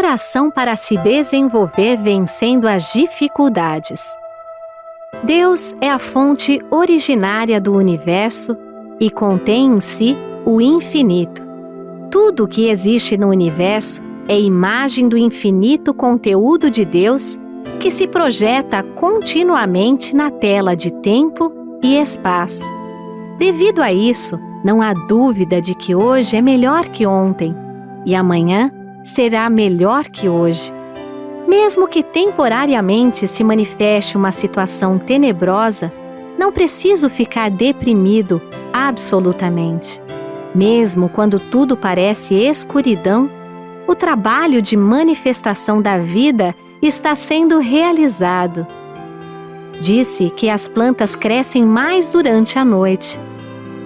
coração para se desenvolver vencendo as dificuldades. Deus é a fonte originária do universo e contém em si o infinito. Tudo o que existe no universo é imagem do infinito conteúdo de Deus que se projeta continuamente na tela de tempo e espaço. Devido a isso, não há dúvida de que hoje é melhor que ontem e amanhã será melhor que hoje. Mesmo que temporariamente se manifeste uma situação tenebrosa, não preciso ficar deprimido absolutamente. Mesmo quando tudo parece escuridão, o trabalho de manifestação da vida está sendo realizado. Disse que as plantas crescem mais durante a noite.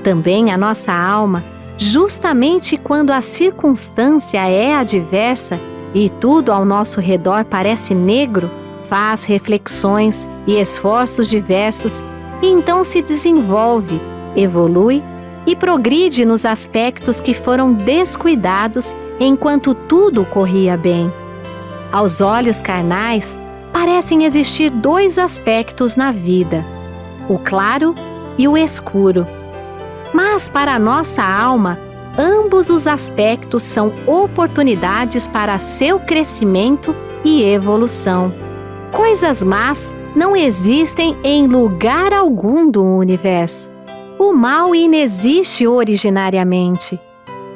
Também a nossa alma, justamente quando a circunstância é adversa e tudo ao nosso redor parece negro, faz reflexões e esforços diversos e então se desenvolve, evolui e progride nos aspectos que foram descuidados enquanto tudo corria bem. Aos olhos carnais, parecem existir dois aspectos na vida, o claro e o escuro. Mas para a nossa alma, ambos os aspectos são oportunidades para seu crescimento e evolução. Coisas más não existem em lugar algum do universo. O mal inexiste originariamente.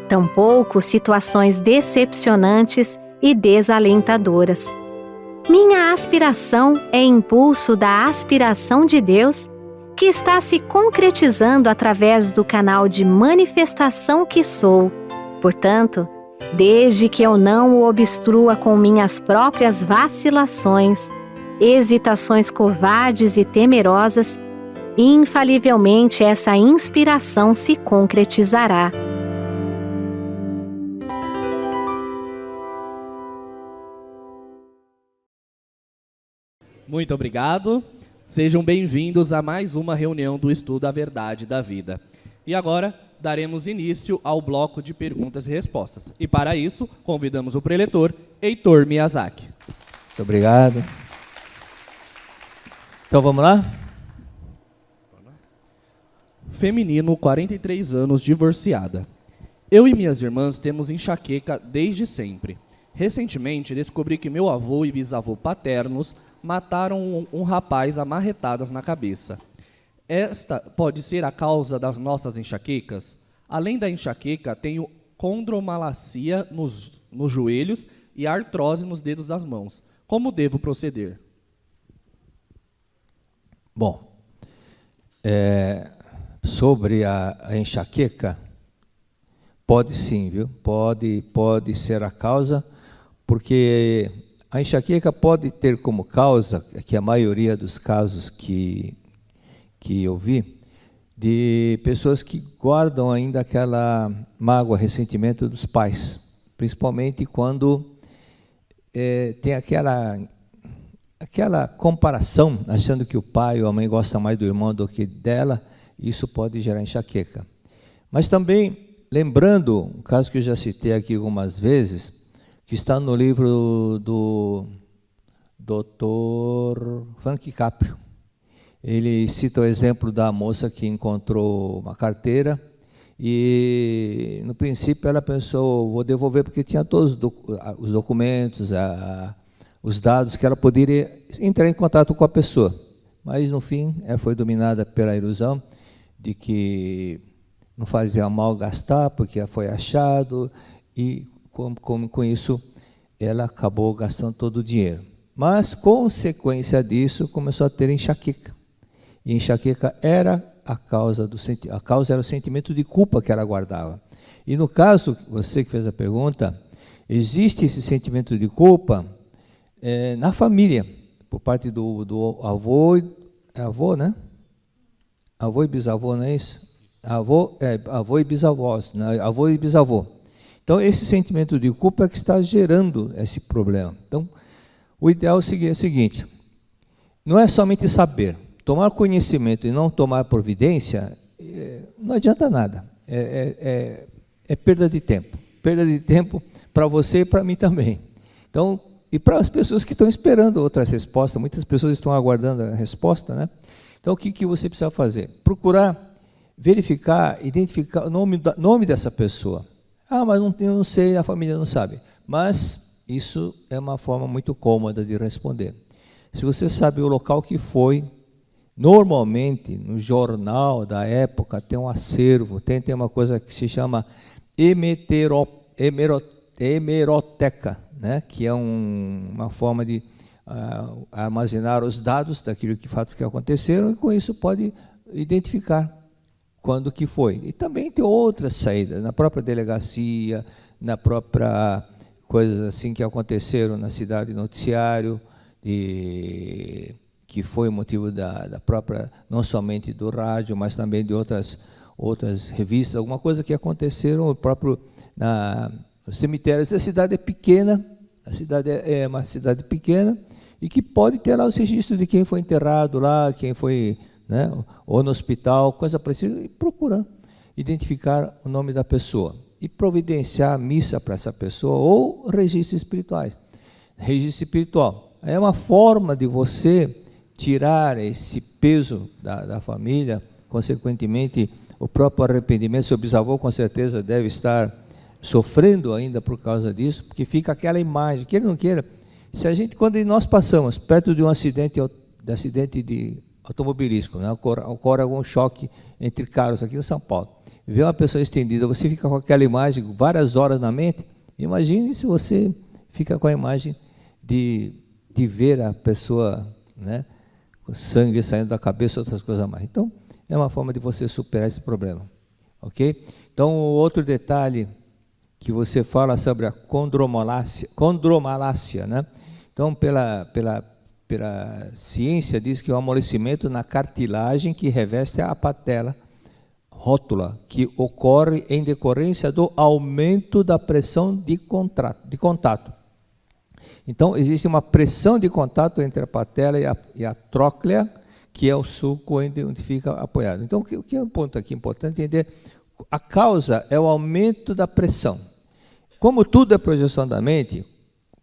Tampouco situações decepcionantes e desalentadoras. Minha aspiração é impulso da aspiração de Deus, que está se concretizando através do canal de manifestação que sou. Portanto, desde que eu não o obstrua com minhas próprias vacilações, hesitações covardes e temerosas, infalivelmente essa inspiração se concretizará. Muito obrigado. Sejam bem-vindos a mais uma reunião do Estudo A Verdade da Vida. E agora daremos início ao bloco de perguntas e respostas. E para isso, convidamos o preletor Heitor Miyazaki. Muito obrigado. Então vamos lá? Feminino, 43 anos, divorciada. Eu e minhas irmãs temos enxaqueca desde sempre. Recentemente descobri que meu avô e bisavô paternos mataram um rapaz a marretadas na cabeça. Esta pode ser a causa das nossas enxaquecas? Além da enxaqueca, tenho condromalacia nos joelhos e artrose nos dedos das mãos. Como devo proceder? Bom, sobre a enxaqueca, pode sim, viu? Pode ser a causa, porque a enxaqueca pode ter como causa, que a maioria dos casos que eu vi, de pessoas que guardam ainda aquela mágoa, ressentimento dos pais, principalmente quando tem aquela comparação, achando que o pai ou a mãe gosta mais do irmão do que dela, isso pode gerar enxaqueca. Mas também, lembrando, um caso que eu já citei aqui algumas vezes, que está no livro do Dr. Frank Caprio. Ele cita o exemplo da moça que encontrou uma carteira e, no princípio, ela pensou, vou devolver porque tinha todos os documentos, os dados que ela poderia entrar em contato com a pessoa. Mas, no fim, ela foi dominada pela ilusão de que não fazia mal gastar porque foi achado e com isso, ela acabou gastando todo o dinheiro. Mas, consequência disso, começou a ter enxaqueca. E enxaqueca era a causa era o sentimento de culpa que ela guardava. E no caso, você que fez a pergunta, existe esse sentimento de culpa na família, por parte do avô, né? Avô e bisavô, não é isso? Avô e bisavós, né? Avô e bisavô. Então, esse sentimento de culpa é que está gerando esse problema. Então, o ideal é o seguinte, não é somente saber, tomar conhecimento e não tomar providência, não adianta nada, é perda de tempo para você e para mim também. Então, e para as pessoas que estão esperando outra resposta, muitas pessoas estão aguardando a resposta, né? Então, o que você precisa fazer? Procurar verificar, identificar o nome dessa pessoa. Ah, mas eu não sei, a família não sabe. Mas isso é uma forma muito cômoda de responder. Se você sabe o local que foi, normalmente no jornal da época tem um acervo, tem uma coisa que se chama hemeroteca, né? Que é uma forma de armazenar os dados daquilo fatos que aconteceram, e com isso pode identificar quando que foi. E também tem outras saídas, na própria delegacia, na própria coisas assim que aconteceram na cidade, noticiário, que foi motivo da própria, não somente do rádio, mas também de outras revistas, alguma coisa que aconteceram o próprio no cemitério. Essa cidade é pequena, a cidade é uma cidade pequena, e que pode ter lá os registros de quem foi enterrado lá, quem foi, né, ou no hospital, coisa parecida, e procurar identificar o nome da pessoa e providenciar missa para essa pessoa, ou registros espirituais. Registro espiritual é uma forma de você tirar esse peso da família, consequentemente o próprio arrependimento. Seu bisavô com certeza deve estar sofrendo ainda por causa disso, porque fica aquela imagem, queira ou não queira. Quando nós passamos perto de um acidente de automobilístico, né, ocorre algum choque entre carros aqui em São Paulo, vê uma pessoa estendida, você fica com aquela imagem várias horas na mente. Imagine se você fica com a imagem de ver a pessoa, né, com sangue saindo da cabeça, outras coisas mais. Então, é uma forma de você superar esse problema, ok? Então, outro detalhe que você fala sobre a condromalácia, né? Então, pela ciência, diz que é um amolecimento na cartilagem que reveste a patela rótula, que ocorre em decorrência do aumento da pressão de contato. Então, existe uma pressão de contato entre a patela e a tróclea, que é o sulco onde fica apoiado. Então, o que é um ponto aqui importante entender? A causa é o aumento da pressão. Como tudo é projeção da mente,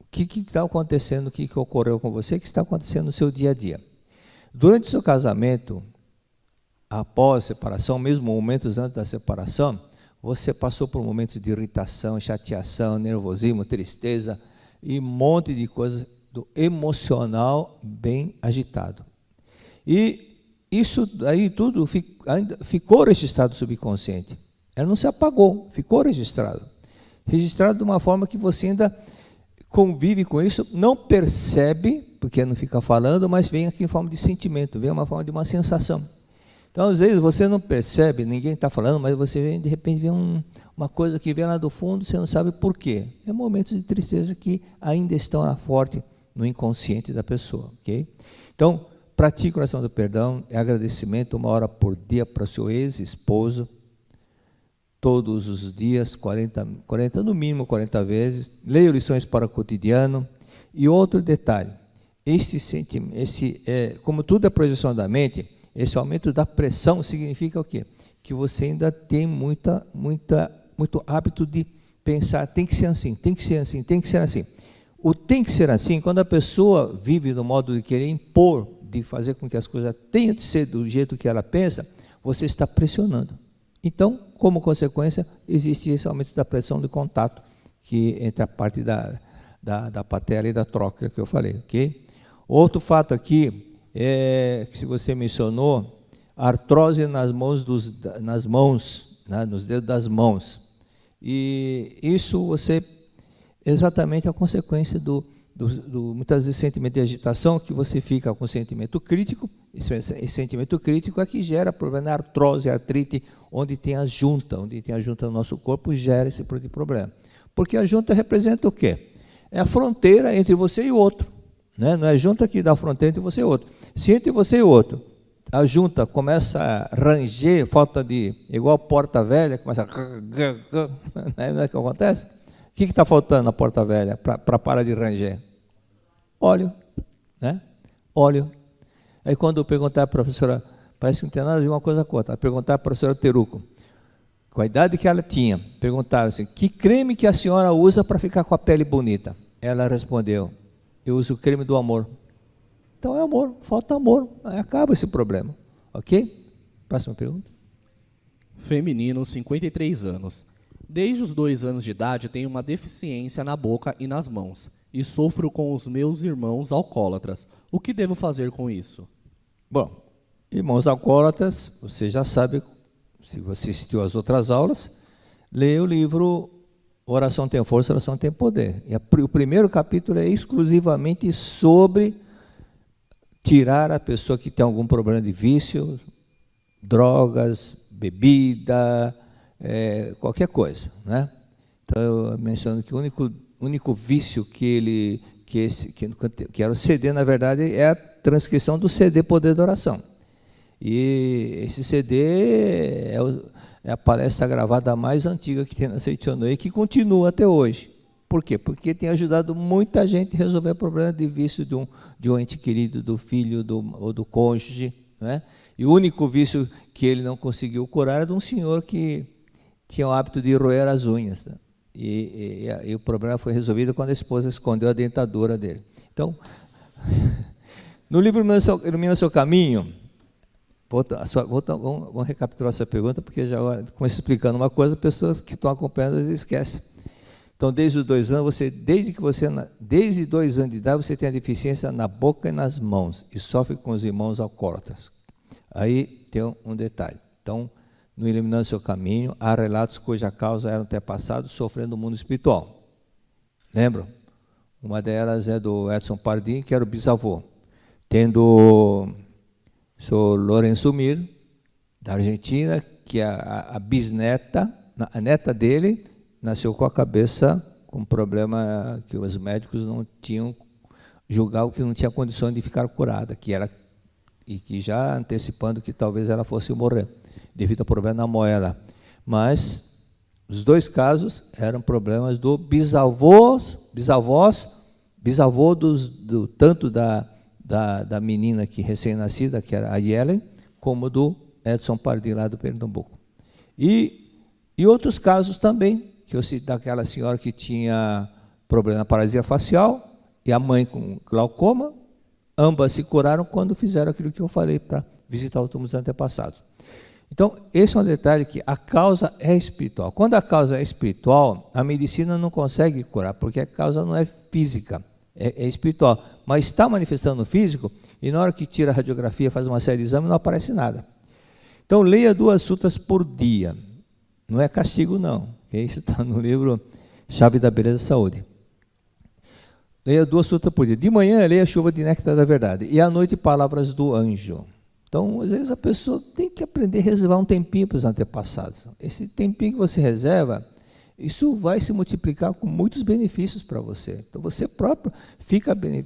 o que está acontecendo, o que ocorreu com você, o que está acontecendo no seu dia a dia. Durante o seu casamento, após a separação, mesmo momentos antes da separação, você passou por momentos de irritação, chateação, nervosismo, tristeza e um monte de coisas do emocional bem agitado. E isso aí tudo ainda ficou registrado no subconsciente. Ela não se apagou, ficou registrado. Registrado de uma forma que você ainda convive com isso, não percebe, porque não fica falando, mas vem aqui em forma de sentimento, vem uma forma de uma sensação. Então, às vezes, você não percebe, ninguém está falando, mas você vem, de repente vê uma coisa que vem lá do fundo, você não sabe por quê. É momentos de tristeza que ainda estão lá forte no inconsciente da pessoa, ok? Então, pratique a oração do perdão, é agradecimento 1 hora por dia para o seu ex-esposo, todos os dias, 40, no mínimo 40 vezes, leia lições para o cotidiano. E outro detalhe, como tudo é projeção da mente, esse aumento da pressão significa o quê? Que você ainda tem muito hábito de pensar, tem que ser assim, tem que ser assim, tem que ser assim. O tem que ser assim, quando a pessoa vive no modo de querer impor, de fazer com que as coisas tenham de ser do jeito que ela pensa, você está pressionando. Então, como consequência, existe esse aumento da pressão de contato entre a parte da patela e da tróclea que eu falei, ok? Outro fato aqui é que, se você mencionou, artrose nas mãos, né, nos dedos das mãos. E isso exatamente a consequência muitas vezes, sentimento de agitação, que você fica com sentimento crítico. Esse sentimento crítico é que gera problema na artrose, artrite, onde tem a junta no nosso corpo, gera esse tipo de problema. Porque a junta representa o quê? É a fronteira entre você e o outro, né? Não é a junta que dá a fronteira entre você e o outro. Se entre você e o outro a junta começa a ranger, igual porta velha, começa a... Não é que acontece? O que está faltando na porta velha para parar de ranger? Óleo, né? Óleo. Aí, quando eu perguntar para a professora, parece que não tem nada a ver uma coisa com outra, perguntar para a professora Teruco, com a idade que ela tinha, perguntava assim: que creme que a senhora usa para ficar com a pele bonita? Ela respondeu: eu uso o creme do amor. Então é amor, falta amor, aí acaba esse problema. Ok? Próxima pergunta. Feminino, 53 anos. Desde os 2 anos de idade tenho uma deficiência na boca e nas mãos, e sofro com os meus irmãos alcoólatras. O que devo fazer com isso? Bom, irmãos alcoólatras, você já sabe, se você assistiu às outras aulas, leia o livro Oração Tem Força, Oração Tem Poder. E o primeiro capítulo é exclusivamente sobre tirar a pessoa que tem algum problema de vício, drogas, bebida, qualquer coisa, né? Então eu menciono que o único vício que era o CD, na verdade, é a transcrição do CD Poder da Oração. E esse CD é a palestra gravada mais antiga que tem na Seitonei, que continua até hoje. Por quê? Porque tem ajudado muita gente a resolver problema de vício de um ente querido, do filho ou do cônjuge, né? E o único vício que ele não conseguiu curar era de um senhor que tinha o hábito de roer as unhas, né? E o problema foi resolvido quando a esposa escondeu a dentadura dele. Então, no livro Ilumina Seu Caminho, vamos recapitular essa pergunta, porque já começo explicando uma coisa, pessoas que estão acompanhando às vezes esquecem. Então, desde os 2 anos, desde 2 anos de idade, você tem a deficiência na boca e nas mãos, e sofre com os irmãos alcoólatras. Aí tem um detalhe. Então, no Iluminando Seu Caminho, há relatos cuja causa eram antepassados sofrendo no mundo espiritual. Lembram? Uma delas é do Edson Pardini, que era o bisavô. Tendo o Sr. Lourenço Mir, da Argentina, que é a bisneta, a neta dele, nasceu com a cabeça com problema que os médicos não tinham, julgavam que não tinha condição de ficar curada, e que já antecipando que talvez ela fosse morrer, devido ao problema na moela. Mas os 2 casos eram problemas do bisavô tanto da menina que recém-nascida, que era a Yellen, como do Edson Pardini, lá do Pernambuco. E outros casos também, que eu cito daquela senhora que tinha problema na paralisia facial, e a mãe com glaucoma. Ambas se curaram quando fizeram aquilo que eu falei para visitar o túmulo dos antepassados. Então, esse é um detalhe, que a causa é espiritual. Quando a causa é espiritual, a medicina não consegue curar, porque a causa não é física, é espiritual. Mas está manifestando no físico, e na hora que tira a radiografia, faz uma série de exames, não aparece nada. Então, leia 2 sutras por dia. Não é castigo, não. Isso está no livro Chave da Beleza e Saúde. Leia 2 sutras por dia. De manhã, leia a Chuva de Néctar da Verdade. E à noite, Palavras do Anjo. Então, às vezes, a pessoa tem que aprender a reservar um tempinho para os antepassados. Esse tempinho que você reserva, isso vai se multiplicar com muitos benefícios para você. Então, você próprio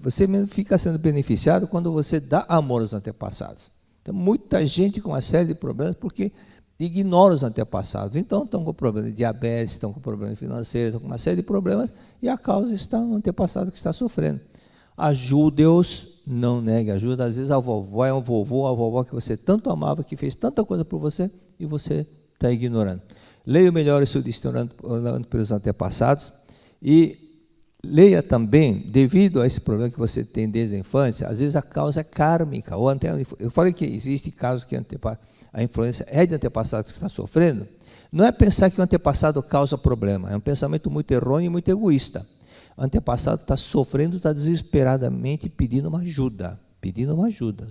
você mesmo fica sendo beneficiado quando você dá amor aos antepassados. Então, muita gente com uma série de problemas porque ignora os antepassados. Então, estão com problema de diabetes, estão com problema financeiro, estão com uma série de problemas, e a causa está no antepassado que está sofrendo. Ajude-os, não negue ajuda. Às vezes a vovó é um vovô, a vovó que você tanto amava, que fez tanta coisa por você, e você está ignorando. Leia o Melhor e Seu Destino orando pelos antepassados, e leia também, devido a esse problema que você tem desde a infância, às vezes a causa é kármica. Eu falei que existe casos que a influência é de antepassados que está sofrendo. Não é pensar que o antepassado causa problema, é um pensamento muito errôneo e muito egoísta. O antepassado está sofrendo, está desesperadamente pedindo uma ajuda,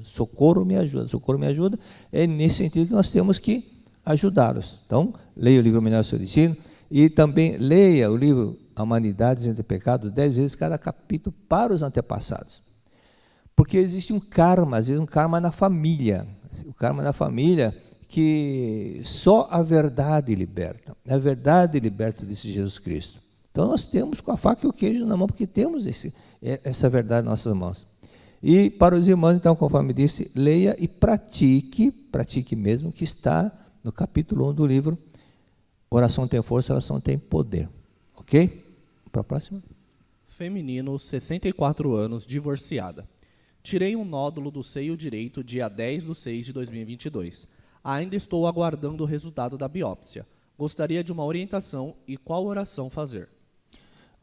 socorro me ajuda, é nesse sentido que nós temos que ajudá-los. Então, leia o livro Melhor Seu Destino, e também leia o livro A Humanidade Isenta de Pecado, 10 vezes cada capítulo para os antepassados. Porque existe um karma, às vezes um karma na família, que só a verdade liberta. A verdade liberta, disse Jesus Cristo. Então nós temos com a faca e o queijo na mão, porque temos essa verdade em nossas mãos. E para os irmãos, então, conforme disse, leia e pratique mesmo, que está no capítulo 1 do livro Oração Tem Força, Oração Tem Poder. Ok? Para a próxima. Feminino, 64 anos, divorciada. Tirei um nódulo do seio direito dia 10/6/2022. Ainda estou aguardando o resultado da biópsia. Gostaria de uma orientação e qual oração fazer.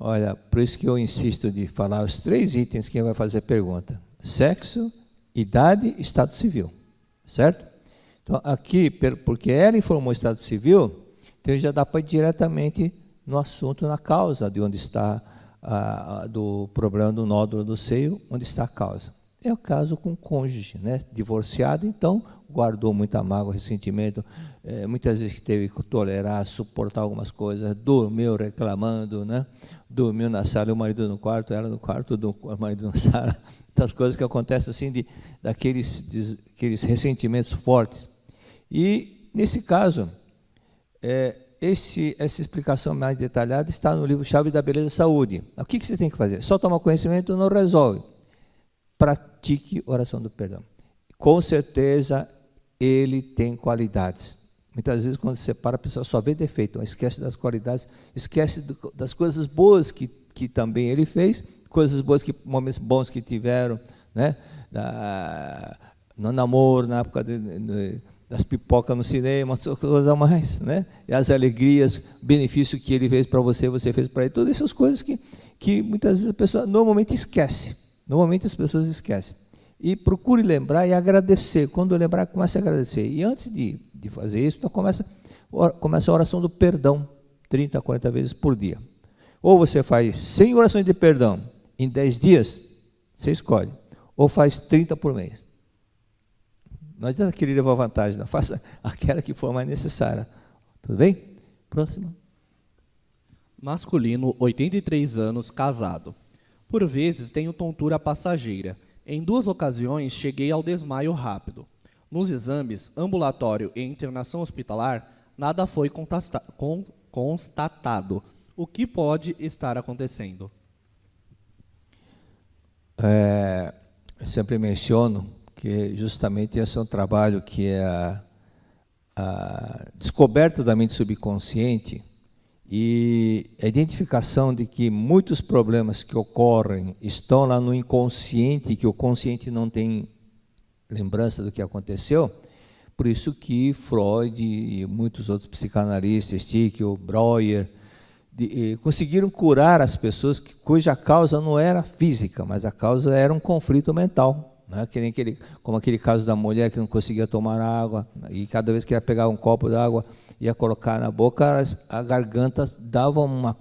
Olha, por isso que eu insisto de falar os 3 itens que vai fazer pergunta: sexo, idade e estado civil, certo? Então, aqui, porque ela informou o estado civil, então já dá para ir diretamente no assunto, na causa de onde está do problema do nódulo do seio, onde está a causa. É o caso com o cônjuge, né? Divorciado, então guardou muita mágoa, ressentimento, muitas vezes que teve que tolerar, suportar algumas coisas, dormiu reclamando, né? Dormiu na sala, o marido no quarto, ela no quarto, o marido na sala, das coisas que acontecem assim, aqueles ressentimentos fortes. E, nesse caso, essa explicação mais detalhada está no livro Chave da Beleza e Saúde. O que você tem que fazer? Só tomar conhecimento não resolve. Pratique oração do perdão. Com certeza, ele tem qualidades. Muitas vezes, quando você para, a pessoa só vê defeito, mas esquece das qualidades, esquece das coisas boas que também ele fez, coisas boas, momentos bons que tiveram, né? No namoro, na época das pipocas no cinema, coisas a mais, né? E as alegrias, benefício que ele fez para você, você fez para ele, todas essas coisas que muitas vezes a pessoa normalmente esquece. Normalmente as pessoas esquecem. E procure lembrar e agradecer. Quando lembrar, comece a agradecer. E antes de fazer isso, então começa a oração do perdão, 30, 40 vezes por dia. Ou você faz 100 orações de perdão em 10 dias, você escolhe. Ou faz 30 por mês. Não adianta querer levar vantagem, não. Faça aquela que for mais necessária. Tudo bem? Próximo. Masculino, 83 anos, casado. Por vezes tenho tontura passageira. Em 2 ocasiões cheguei ao desmaio rápido. Nos exames, ambulatório e internação hospitalar, nada foi constatado. O que pode estar acontecendo? Eu sempre menciono que justamente esse é um trabalho que é a descoberta da mente subconsciente e a identificação de que muitos problemas que ocorrem estão lá no inconsciente, que o consciente não tem lembrança do que aconteceu. Por isso que Freud e muitos outros psicanalistas, Stickel, Breuer, conseguiram curar as pessoas cuja causa não era física, mas a causa era um conflito mental, né? Como aquele caso da mulher que não conseguia tomar água, e cada vez que ia pegar um copo d'água, ia colocar na boca, a garganta dava uma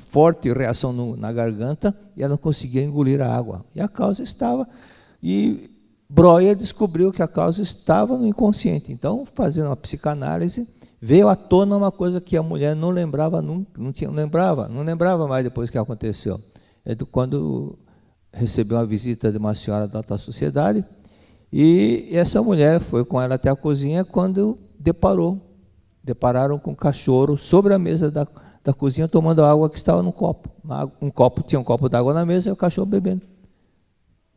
forte reação na garganta, e ela não conseguia engolir a água. E a causa estava... E Breuer descobriu que a causa estava no inconsciente. Então, fazendo uma psicanálise, veio à tona uma coisa que a mulher não lembrava nunca, não lembrava mais depois que aconteceu. Quando recebeu uma visita de uma senhora da alta sociedade, e essa mulher foi com ela até a cozinha, quando depararam com um cachorro sobre a mesa da cozinha, tomando a água que estava no copo. Tinha um copo d'água na mesa e o cachorro bebendo.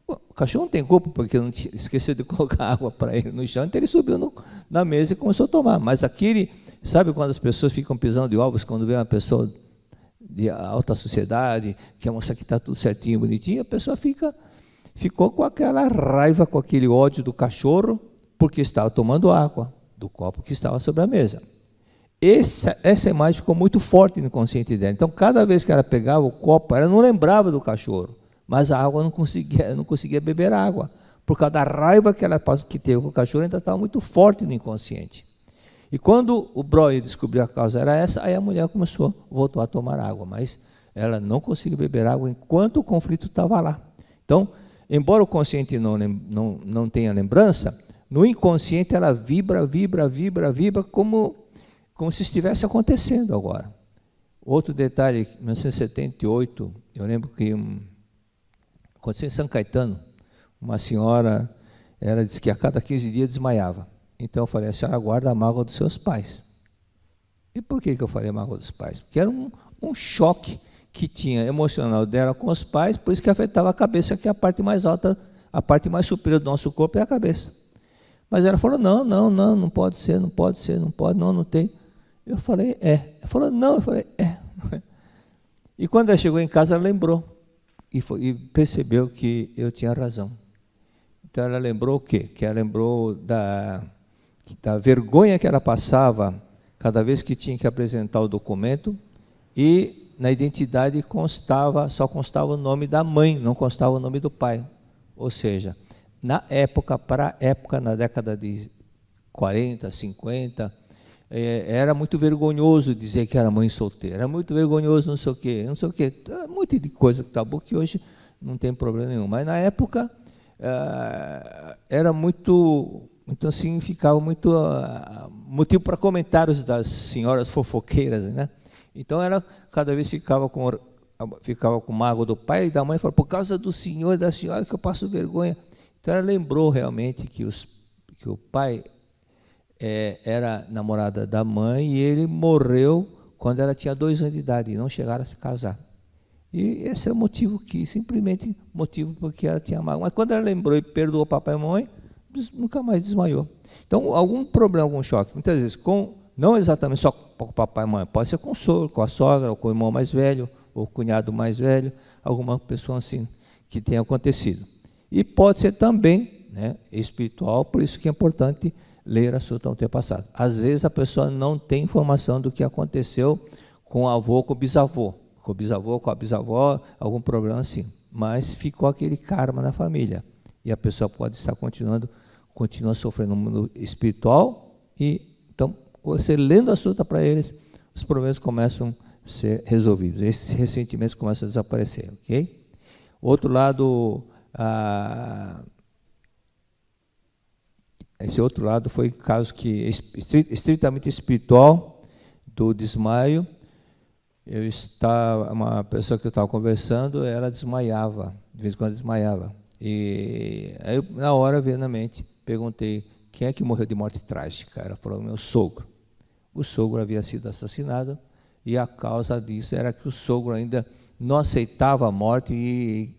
O cachorro não tem culpa, porque não esqueceu de colocar água para ele no chão, então ele subiu na mesa e começou a tomar. Mas sabe quando as pessoas ficam pisando de ovos, quando vê uma pessoa de alta sociedade, que mostra que está tudo certinho, bonitinho, a pessoa ficou com aquela raiva, com aquele ódio do cachorro, porque estava tomando água do copo que estava sobre a mesa. Essa imagem ficou muito forte no inconsciente dela. Então, cada vez que ela pegava o copo, ela não lembrava do cachorro, mas a água não conseguia beber água, por causa da raiva que teve com o cachorro, ainda estava muito forte no inconsciente. E quando o Breuer descobriu a causa era essa, aí a mulher voltou a tomar água, mas ela não conseguiu beber água enquanto o conflito estava lá. Então, embora o consciente não tenha lembrança, no inconsciente ela vibra como se estivesse acontecendo agora. Outro detalhe, em 1978, eu lembro que aconteceu em São Caetano, uma senhora, ela disse que a cada 15 dias desmaiava. Então eu falei, a senhora guarda a mágoa dos seus pais. E por que eu falei a mágoa dos pais? Porque era um choque que tinha emocional dela com os pais, por isso que afetava a cabeça, que é a parte mais alta, a parte mais superior do nosso corpo é a cabeça. Mas ela falou, não pode ser, não tem. Eu falei, é. Ela falou, não, eu falei, é. E quando ela chegou em casa, ela lembrou. E percebeu que eu tinha razão. Então ela lembrou o quê? Que ela lembrou da vergonha que ela passava cada vez que tinha que apresentar o documento e na identidade só constava o nome da mãe, não constava o nome do pai. Ou seja, na época, na década de 40, 50, era muito vergonhoso dizer que era mãe solteira, era muito vergonhoso não sei o quê, um monte de coisa tabu que hoje não tem problema nenhum. Mas na época era muito, então assim, ficava muito motivo para comentários das senhoras fofoqueiras, né? Então cada vez ficava com mágoa do pai e da mãe, falou, por causa do senhor e da senhora que eu passo vergonha. Então ela lembrou realmente que o pai era namorada da mãe e ele morreu quando ela tinha 2 anos de idade e não chegaram a se casar. E esse é o motivo simplesmente porque ela tinha mágoa. Mas quando ela lembrou e perdoou papai e mamãe, nunca mais desmaiou. Então, algum problema, algum choque, muitas vezes, não exatamente só com o papai e mamãe, pode ser com o sogro, com a sogra, ou com o irmão mais velho, ou o cunhado mais velho, alguma pessoa assim que tenha acontecido. E pode ser também, né, espiritual, por isso que é importante ler a Sutra Antepassada. Às vezes a pessoa não tem informação do que aconteceu com o avô, com o bisavô, com a bisavó, algum problema assim. Mas ficou aquele karma na família. E a pessoa pode estar continua sofrendo no mundo espiritual. E então, você lendo a Sutra para eles, os problemas começam a ser resolvidos. Esses ressentimentos começam a desaparecer, ok? Outro lado, esse outro lado foi caso que estritamente espiritual do desmaio. Uma pessoa que eu estava conversando, ela desmaiava, de vez em quando desmaiava. E aí, na hora, veio na mente, perguntei, quem é que morreu de morte trágica? Ela falou, meu sogro. O sogro havia sido assassinado e a causa disso era que o sogro ainda não aceitava a morte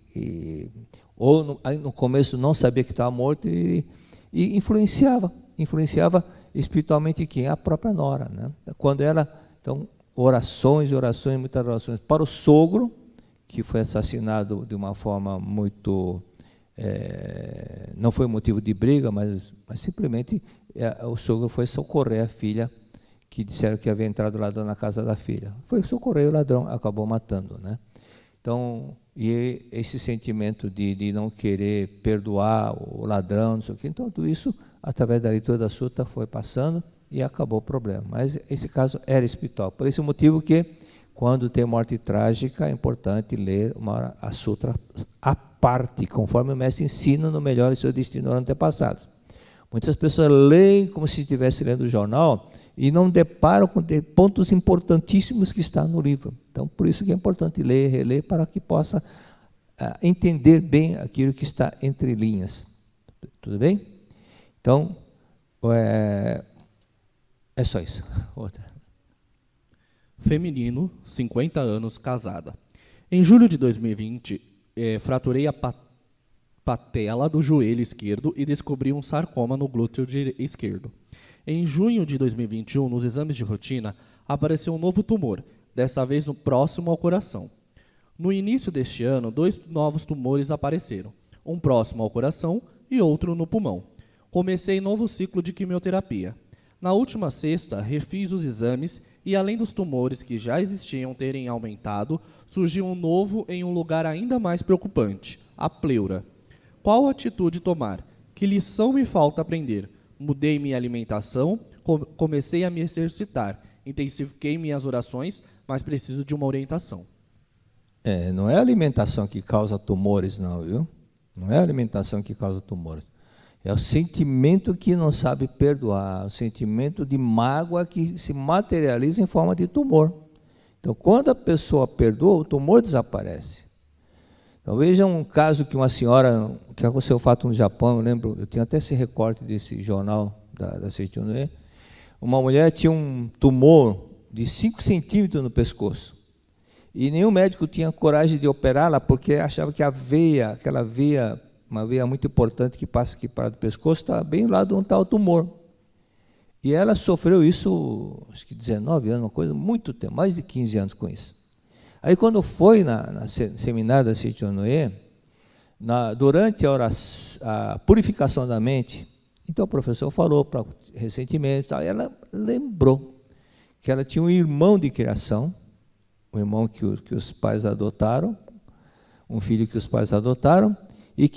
ou no começo não sabia que estava morto e influenciava espiritualmente quem? A própria nora, né? Quando ela, então, muitas orações para o sogro, que foi assassinado de uma forma muito, não foi motivo de briga, mas simplesmente o sogro foi socorrer a filha, que disseram que havia entrado o ladrão na casa da filha. Foi socorrer o ladrão, acabou matando, né? Então, e esse sentimento de não querer perdoar o ladrão, não sei o quê, então tudo isso, através da leitura da Sutra, foi passando e acabou o problema. Mas esse caso era espiritual. Por esse motivo que, quando tem morte trágica, é importante ler a Sutra à parte, conforme o mestre ensina no Melhor e Seu Destino no Antepassado. Muitas pessoas leem como se estivesse lendo o jornal e não deparam com pontos importantíssimos que estão no livro. Então, por isso que é importante ler, reler, para que possa entender bem aquilo que está entre linhas. Tudo bem? Então, é só isso. Outra. Feminino, 50 anos, casada. Em julho de 2020, fraturei a patela do joelho esquerdo e descobri um sarcoma no glúteo esquerdo. Em junho de 2021, nos exames de rotina, apareceu um novo tumor, dessa vez próximo ao coração. No início deste ano, 2 novos tumores apareceram, um próximo ao coração e outro no pulmão. Comecei novo ciclo de quimioterapia. Na última sexta, refiz os exames e, além dos tumores que já existiam terem aumentado, surgiu um novo em um lugar ainda mais preocupante, a pleura. Qual atitude tomar? Que lição me falta aprender? Mudei minha alimentação, comecei a me exercitar, intensifiquei minhas orações, mas preciso de uma orientação. Não é a alimentação que causa tumores, não, viu? Não é a alimentação que causa tumores. É o sentimento que não sabe perdoar, o sentimento de mágoa que se materializa em forma de tumor. Então, quando a pessoa perdoa, o tumor desaparece. Então, veja um caso que uma senhora, que aconteceu o fato no Japão, eu lembro, eu tenho até esse recorte desse jornal da Seitonue. Uma mulher tinha um tumor de 5 centímetros no pescoço. E nenhum médico tinha coragem de operá-la, porque achava que a veia, aquela veia, uma veia muito importante que passa aqui para o pescoço, está bem lá onde está o tumor. E ela sofreu isso, acho que 19 anos, uma coisa muito tempo, mais de 15 anos com isso. Aí quando foi na seminário da Seitonue, durante a purificação da mente, então o professor falou recentemente, ela lembrou que ela tinha um irmão de criação, um irmão que os pais adotaram, um filho que os pais adotaram, e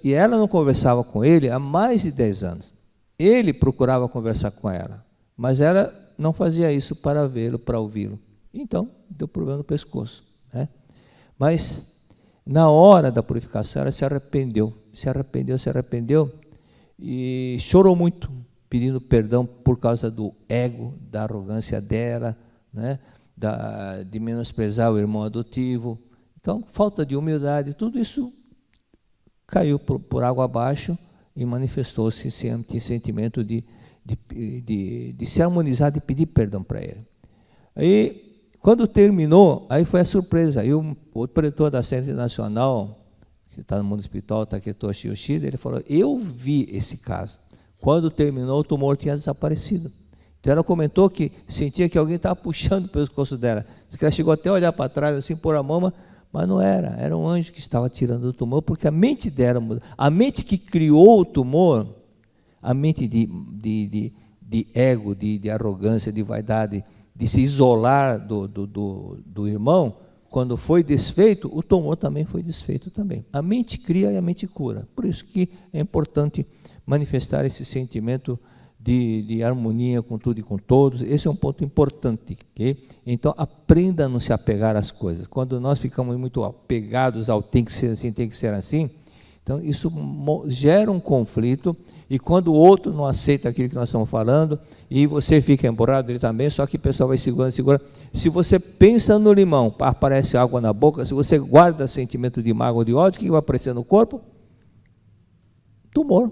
e ela não conversava com ele há mais de 10 anos. Ele procurava conversar com ela, mas ela não fazia isso para vê-lo, para ouvi-lo. Então, deu problema no pescoço, né? Mas, na hora da purificação, ela se arrependeu, e chorou muito, pedindo perdão por causa do ego, da arrogância dela, né? De menosprezar o irmão adotivo. Então, falta de humildade, tudo isso caiu por água abaixo e manifestou-se esse sentimento de se harmonizar, de pedir perdão para ele. Aí, quando terminou, aí foi a surpresa. Aí o pretor da Centro Nacional, que está no mundo espiritual, Taketoshi Yoshida, ele falou: eu vi esse caso. Quando terminou, o tumor tinha desaparecido. Então ela comentou que sentia que alguém estava puxando o pescoço dela. Diz que ela chegou até a olhar para trás, assim, pôr a mão, mas não era um anjo que estava tirando o tumor, porque a mente dela mudou. A mente que criou o tumor, a mente de ego, de arrogância, de vaidade, de se isolar do irmão, quando foi desfeito, o tumor também foi desfeito também. A mente cria e a mente cura. Por isso que é importante manifestar esse sentimento de harmonia com tudo e com todos. Esse é um ponto importante, ok? Então, aprenda a não se apegar às coisas. Quando nós ficamos muito apegados ao tem que ser assim, então isso gera um conflito, e quando o outro não aceita aquilo que nós estamos falando, e você fica emborrado, ele também, só que o pessoal vai segurando. Se você pensa no limão, aparece água na boca, se você guarda sentimento de mágoa ou de ódio, o que vai aparecer no corpo? Tumor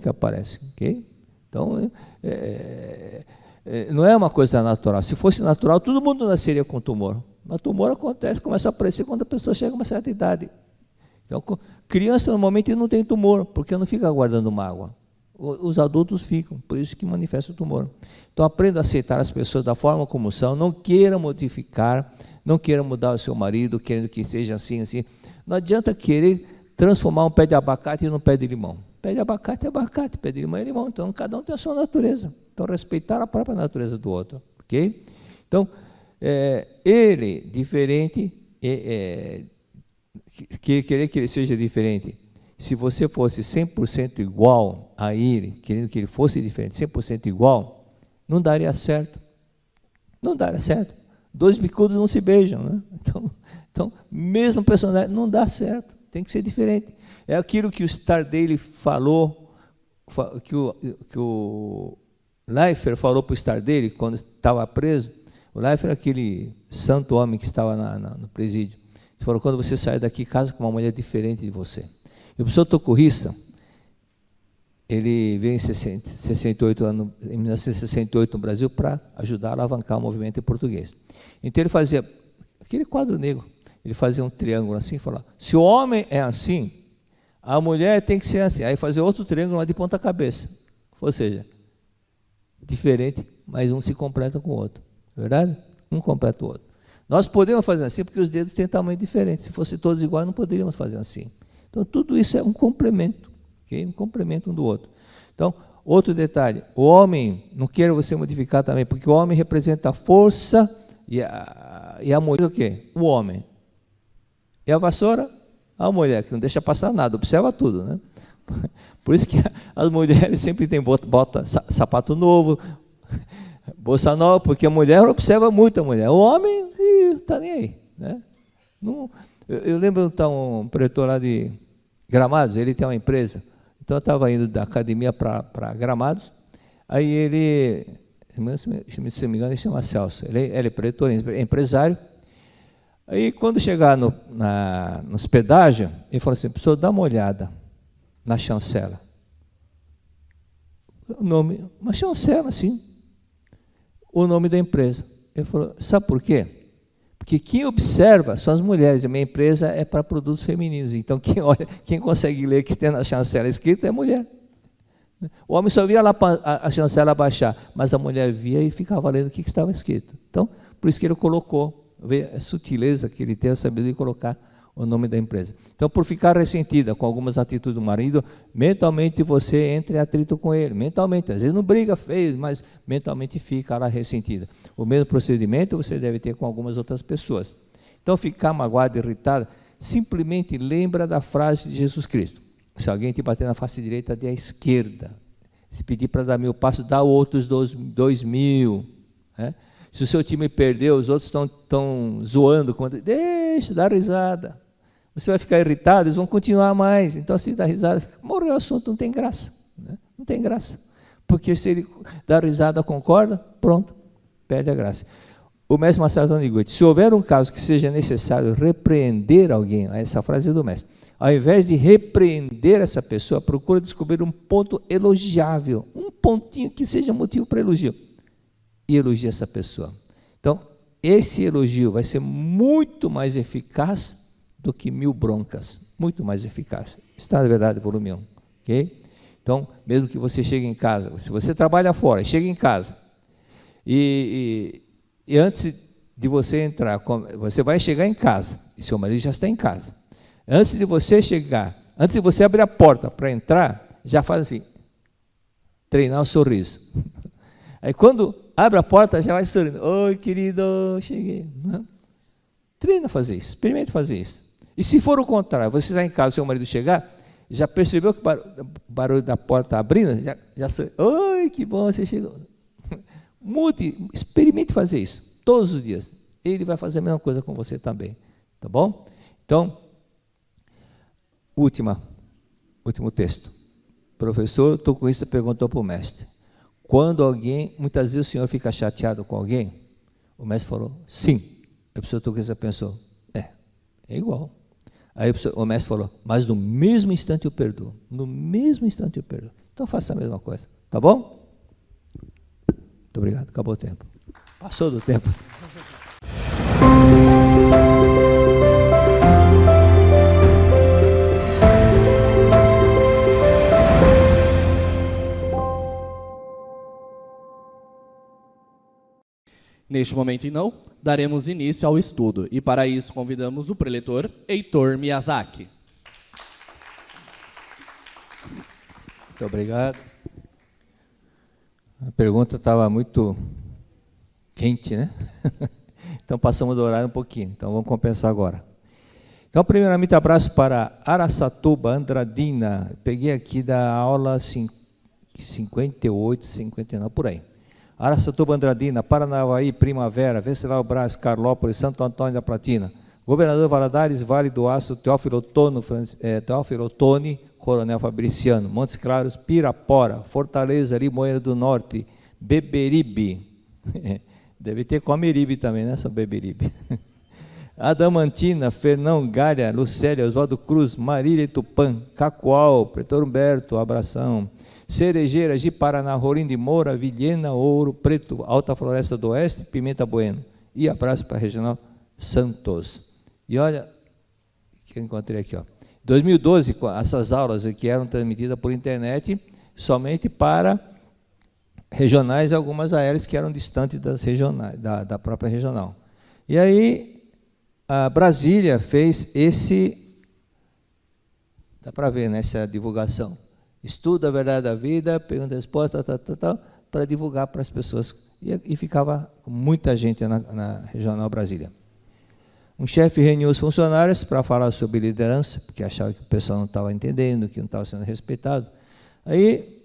que aparece, ok? Então, não é uma coisa natural. Se fosse natural, todo mundo nasceria com tumor. Mas tumor acontece, começa a aparecer quando a pessoa chega a uma certa idade. Então, criança normalmente não tem tumor, porque não fica guardando mágoa. Os adultos ficam, por isso que manifesta o tumor. Então, aprenda a aceitar as pessoas da forma como são, não queira modificar, não queira mudar o seu marido, querendo que seja assim. Não adianta querer transformar um pé de abacate num pé de limão. Pé de abacate é abacate, pé de limão é limão. Então, cada um tem a sua natureza. Então, respeitar a própria natureza do outro. Ok? Então, ele diferente, querer que ele seja diferente. Se você fosse 100% igual a ele, querendo que ele fosse diferente, 100% igual, não daria certo. Não daria certo. Dois bicudos não se beijam, né? Então mesmo personagem, não dá certo. Tem que ser diferente. É aquilo que o Stardale falou, que o Leifert falou para o Stardale quando estava preso. O Leifert é aquele santo homem que estava no presídio. Ele falou: quando você sair daqui, casa com uma mulher diferente de você. E o professor Tokurista, ele veio em 1968 no Brasil para ajudar a alavancar o movimento em português. Então ele fazia aquele quadro negro, ele fazia um triângulo assim e falava: se o homem é assim, a mulher tem que ser assim. Aí fazia outro triângulo de ponta cabeça. Ou seja, diferente, mas um se completa com o outro. Verdade? Um completa o outro. Nós podemos fazer assim porque os dedos têm tamanho diferente. Se fossem todos iguais, não poderíamos fazer assim. Então, tudo isso é um complemento, okay? Um complemento um do outro. Então, outro detalhe, o homem, não quero você modificar também, porque o homem representa a força e a mulher o quê? O homem. E a vassoura? A mulher, que não deixa passar nada, observa tudo, né? Por isso que as mulheres sempre têm sapato novo, bolsa nova, porque a mulher observa muito a mulher. O homem está nem aí, né? Não, eu lembro de um pretor lá de Gramados, ele tem uma empresa, então eu estava indo da academia para Gramados, aí ele, se não me engano, ele chama Celso, ele é pretor, é empresário. Aí quando chegar no hospedagem, ele falou assim: professor, dá uma olhada na chancela. O nome, uma chancela, assim, o nome da empresa. Ele falou: sabe por quê? Porque quem observa são as mulheres, a minha empresa é para produtos femininos, então quem olha, quem consegue ler o que tem na chancela escrito é mulher. O homem só via lá a chancela baixar, mas a mulher via e ficava lendo o que estava escrito. Então, por isso que ele colocou, vê a sutileza que ele tem, a sabedoria de colocar o nome da empresa. Então, por ficar ressentida com algumas atitudes do marido, mentalmente você entra em atrito com ele, mentalmente, às vezes não briga feio, mas mentalmente fica lá ressentida. O mesmo procedimento você deve ter com algumas outras pessoas. Então, ficar magoado, irritado, simplesmente lembra da frase de Jesus Cristo. Se alguém te bater na face direita, dê à esquerda. Se pedir para dar 1000 passos, dá outros 2000. Né? Se o seu time perdeu, os outros estão zoando, deixa, dá risada. Você vai ficar irritado, eles vão continuar mais. Então, se dá risada, morreu o assunto, não tem graça. Né? Não tem graça. Porque se ele dá risada, concorda, pronto, perde a graça. O mestre Masaru Taniguchi, se houver um caso que seja necessário repreender alguém, essa frase é do mestre, ao invés de repreender essa pessoa, procura descobrir um ponto elogiável, um pontinho que seja motivo para elogio, e elogia essa pessoa. Então, esse elogio vai ser muito mais eficaz do que 1000 broncas, muito mais eficaz. Está na verdade, volume 1, ok? Então, mesmo que você chegue em casa, se você trabalha fora, chega em casa, e antes de você entrar, você vai chegar em casa, e seu marido já está em casa. Antes de você chegar, antes de você abrir a porta para entrar, já faz assim, treinar o sorriso. Aí quando abre a porta, já vai sorrindo. Oi, querido, cheguei. Treina fazer isso, experimente fazer isso. E se for o contrário, você está em casa, seu marido chegar, já percebeu que o barulho da porta abrindo? Já sorri. Oi, que bom, você chegou. Mude, experimente fazer isso, todos os dias. Ele vai fazer a mesma coisa com você também, tá bom? Então, último texto. Professor Tokuhisa perguntou para o mestre, quando alguém, muitas vezes o senhor fica chateado com alguém? O mestre falou, sim. Aí o professor Tokuhisa pensou, é igual. Aí o mestre falou, mas no mesmo instante eu perdoo, no mesmo instante eu perdoo. Então faça a mesma coisa, tá bom? Muito obrigado, acabou o tempo. Passou do tempo. Neste momento, então, daremos início ao estudo e para isso convidamos o preletor Heitor Miyazaki. Muito obrigado. A pergunta estava muito quente, né? Então passamos do horário um pouquinho, então vamos compensar agora. Então, primeiramente, abraço para Aracatuba Andradina. Peguei aqui da aula 58, 59, por aí. Aracatuba Andradina, Paranavaí, Primavera, Venceslau Braz, Carlópolis, Santo Antônio da Platina, Governador Valadares, Vale do Aço, Teófilo Otoni, Coronel Fabriciano, Montes Claros, Pirapora, Fortaleza, Limoeiro do Norte, Beberibe, deve ter Comeribe também, né, só Beberibe, Adamantina, Fernão, Galha, Lucélia, Oswaldo Cruz, Marília e Tupã, Cacoal, Pretor Humberto, abração, Cerejeira, Ji-Paraná, Rolim de Moura, Vilhena, Ouro Preto, Alta Floresta do Oeste, Pimenta Bueno. E abraço para a Regional Santos. E olha, que eu encontrei aqui, ó. 2012, essas aulas aqui eram transmitidas por internet somente para regionais e algumas aéreas que eram distantes das regionais, da própria regional. E aí, a Brasília fez dá para ver nessa divulgação. Estuda a verdade da vida, pergunta a resposta, para divulgar para as pessoas. E ficava muita gente na Regional Brasília. Um chefe reuniu os funcionários para falar sobre liderança, porque achava que o pessoal não estava entendendo, que não estava sendo respeitado. Aí,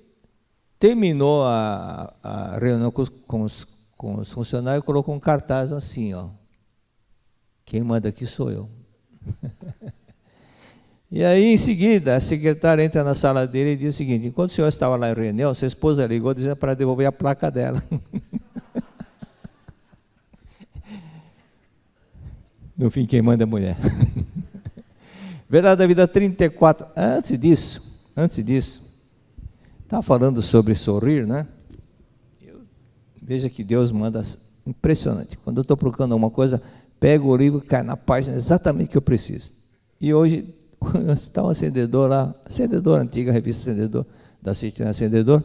terminou a reunião com os funcionários e colocou um cartaz assim, ó. Quem manda aqui sou eu. E aí, em seguida, a secretária entra na sala dele e diz o seguinte, enquanto o senhor estava lá em reunião, sua esposa ligou dizendo para devolver a placa dela. No fim, quem manda é a mulher. Verdade da Vida 34. Antes disso, estava falando sobre sorrir, né? Veja que Deus manda, impressionante. Quando eu estou procurando alguma coisa, pego o livro, cai na página exatamente que eu preciso. E hoje, está um acendedor lá, acendedor antiga, revista Acendedor, da Cristina Acendedor.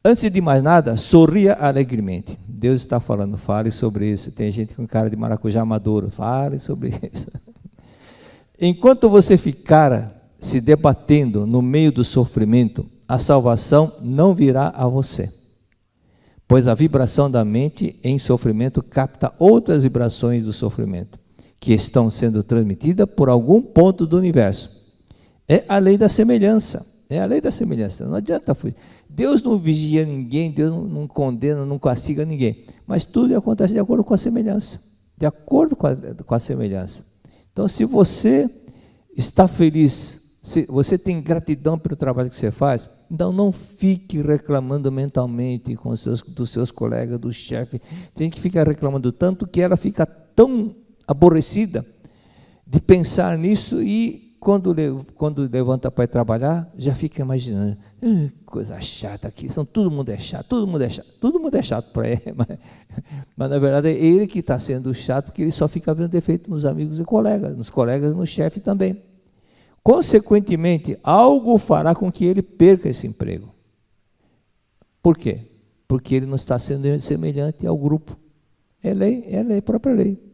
Antes de mais nada, sorria alegremente. Deus está falando, fale sobre isso. Tem gente com cara de maracujá maduro, fale sobre isso. Enquanto você ficar se debatendo no meio do sofrimento, a salvação não virá a você, pois a vibração da mente em sofrimento capta outras vibrações do sofrimento, que estão sendo transmitidas por algum ponto do universo. É a lei da semelhança, é a lei da semelhança, não adianta fugir. Deus não vigia ninguém, Deus não condena, não castiga ninguém, mas tudo acontece de acordo com a semelhança, de acordo com a semelhança. Então, se você está feliz, se você tem gratidão pelo trabalho que você faz, então não fique reclamando mentalmente dos seus colegas, do chefe. Tem que ficar reclamando tanto que ela fica tão aborrecida de pensar nisso e quando levanta para ir trabalhar, já fica imaginando, coisa chata aqui, todo mundo é chato, todo mundo é chato para ele, mas na verdade é ele que está sendo chato, porque ele só fica vendo defeito nos amigos e colegas, nos colegas e no chefe também. Consequentemente, algo fará com que ele perca esse emprego. Por quê? Porque ele não está sendo semelhante ao grupo. É lei, própria lei.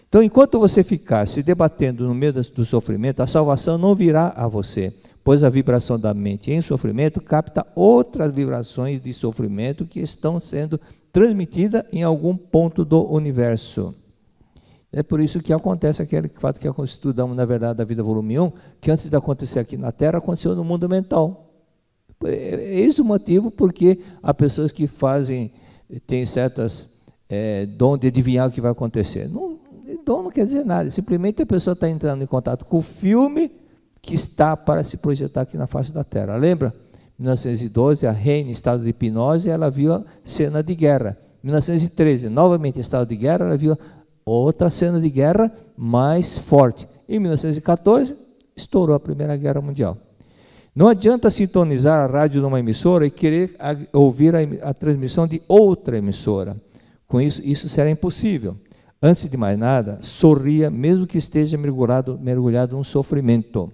Então, enquanto você ficar se debatendo no meio do sofrimento, a salvação não virá a você, pois a vibração da mente em sofrimento capta outras vibrações de sofrimento que estão sendo transmitidas em algum ponto do universo. É por isso que acontece aquele fato que estudamos, na verdade, da vida volume 1, que antes de acontecer aqui na Terra, aconteceu no mundo mental. É esse o motivo porque há pessoas que têm certas dom de adivinhar o que vai acontecer. Dom não quer dizer nada, simplesmente a pessoa está entrando em contato com o filme que está para se projetar aqui na face da Terra. Lembra? Em 1912, a Reine, em estado de hipnose, ela viu a cena de guerra. Em 1913, novamente em estado de guerra, ela viu outra cena de guerra mais forte. Em 1914, estourou a Primeira Guerra Mundial. Não adianta sintonizar a rádio de uma emissora e querer ouvir a transmissão de outra emissora. Com isso será impossível. Antes de mais nada, sorria, mesmo que esteja mergulhado num sofrimento.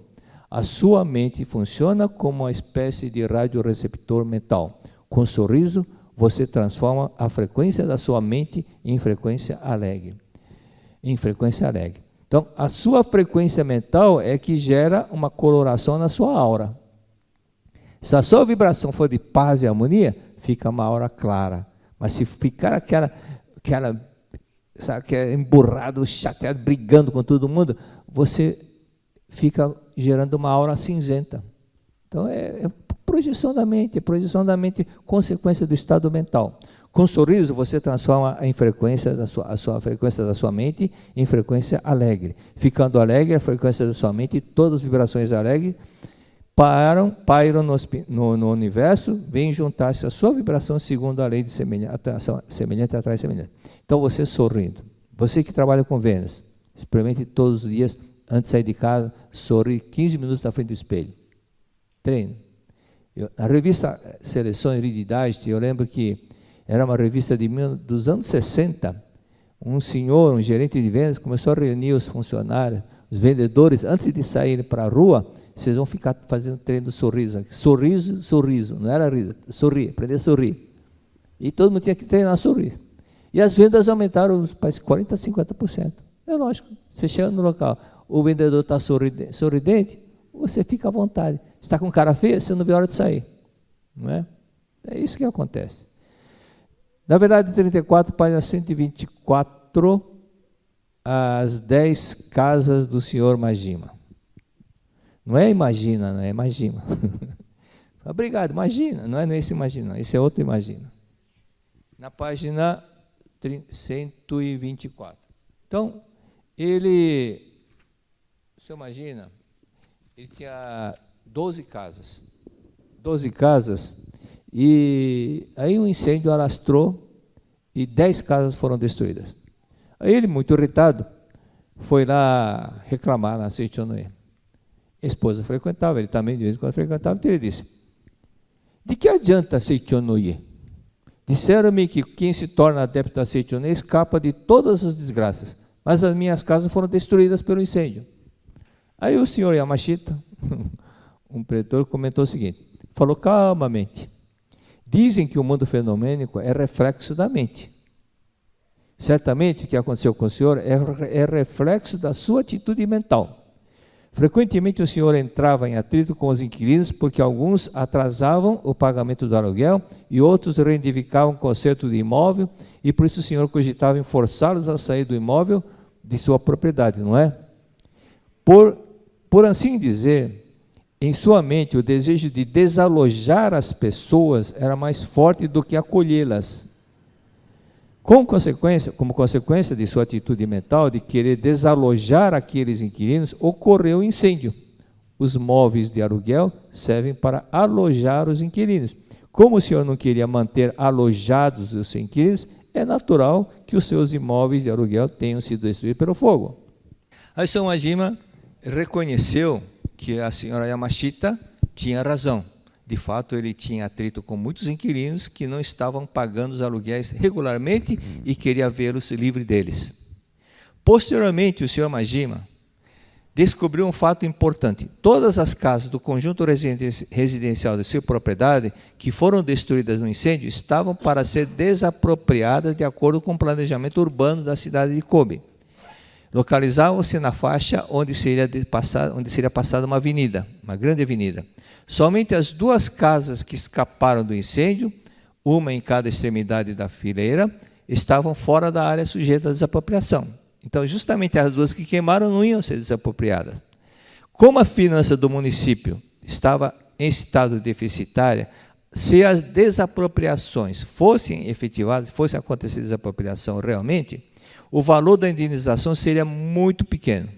A sua mente funciona como uma espécie de radioreceptor mental. Com sorriso, você transforma a frequência da sua mente em frequência alegre. Então, a sua frequência mental é que gera uma coloração na sua aura. Se a sua vibração for de paz e harmonia, fica uma aura clara. Mas se ficar aquela sabe, que é emburrado, chateado, brigando com todo mundo, você fica gerando uma aura cinzenta. Então, é projeção da mente, consequência do estado mental. Com sorriso, você transforma a sua frequência da sua mente em frequência alegre. Ficando alegre, a frequência da sua mente, todas as vibrações alegres pairam no universo, vêm juntar-se à sua vibração segundo a lei de semelhante atrai semelhante. Então, você sorrindo, você que trabalha com Vênus, experimente todos os dias, antes de sair de casa, sorrir 15 minutos na frente do espelho. Treino. Na revista Seleções Irididade, eu lembro que era uma revista dos anos 60, um gerente de vendas, começou a reunir os funcionários, os vendedores, antes de saírem para a rua, vocês vão ficar fazendo treino do sorriso. Sorriso, não era riso, sorrir, aprender a sorrir. E todo mundo tinha que treinar a sorrir. E as vendas aumentaram, parece 40% a 50%. É lógico, você chega no local, o vendedor está sorridente, você fica à vontade. Se está com cara feia, você não vê a hora de sair. Não é? É isso que acontece. Na verdade, 34, página 124, as 10 casas do senhor Majima. Não é imagina, não é imagina. Obrigado, imagina. Não é esse imagina, esse é outro imagina. Na página 124. Então, o senhor Majina, ele tinha 12 casas. 12 casas, e aí um incêndio alastrou e 10 casas foram destruídas. Aí ele, muito irritado, foi lá reclamar na Seichonoye. A esposa frequentava, ele também de vez em quando frequentava, então ele disse: de que adianta Seichonoye? Disseram-me que quem se torna adepto da Seichonoye escapa de todas as desgraças, mas as minhas casas foram destruídas pelo incêndio. Aí o senhor Yamashita, um pretor, comentou o seguinte, falou calmamente: dizem que o mundo fenomênico é reflexo da mente. Certamente o que aconteceu com o senhor é reflexo da sua atitude mental. Frequentemente o senhor entrava em atrito com os inquilinos porque alguns atrasavam o pagamento do aluguel e outros reivindicavam o conserto do imóvel e por isso o senhor cogitava em forçá-los a sair do imóvel de sua propriedade, não é? Por assim dizer, em sua mente o desejo de desalojar as pessoas era mais forte do que acolhê-las. Como consequência de sua atitude mental de querer desalojar aqueles inquilinos, ocorreu o incêndio. Os móveis de aluguel servem para alojar os inquilinos. Como o senhor não queria manter alojados os seus inquilinos, é natural que os seus imóveis de aluguel tenham sido destruídos pelo fogo. Aí o senhor Majima reconheceu que a senhora Yamashita tinha razão. De fato, ele tinha atrito com muitos inquilinos que não estavam pagando os aluguéis regularmente e queria vê-los livre deles. Posteriormente, o senhor Majima descobriu um fato importante. Todas as casas do conjunto residencial de sua propriedade que foram destruídas no incêndio estavam para ser desapropriadas de acordo com o planejamento urbano da cidade de Kobe. Localizavam-se na faixa onde seria passada uma avenida, uma grande avenida. Somente as duas casas que escaparam do incêndio, uma em cada extremidade da fileira, estavam fora da área sujeita à desapropriação. Então, justamente as duas que queimaram não iam ser desapropriadas. Como a finança do município estava em estado deficitária, se as desapropriações fossem efetivadas, fosse acontecer desapropriação realmente, o valor da indenização seria muito pequeno.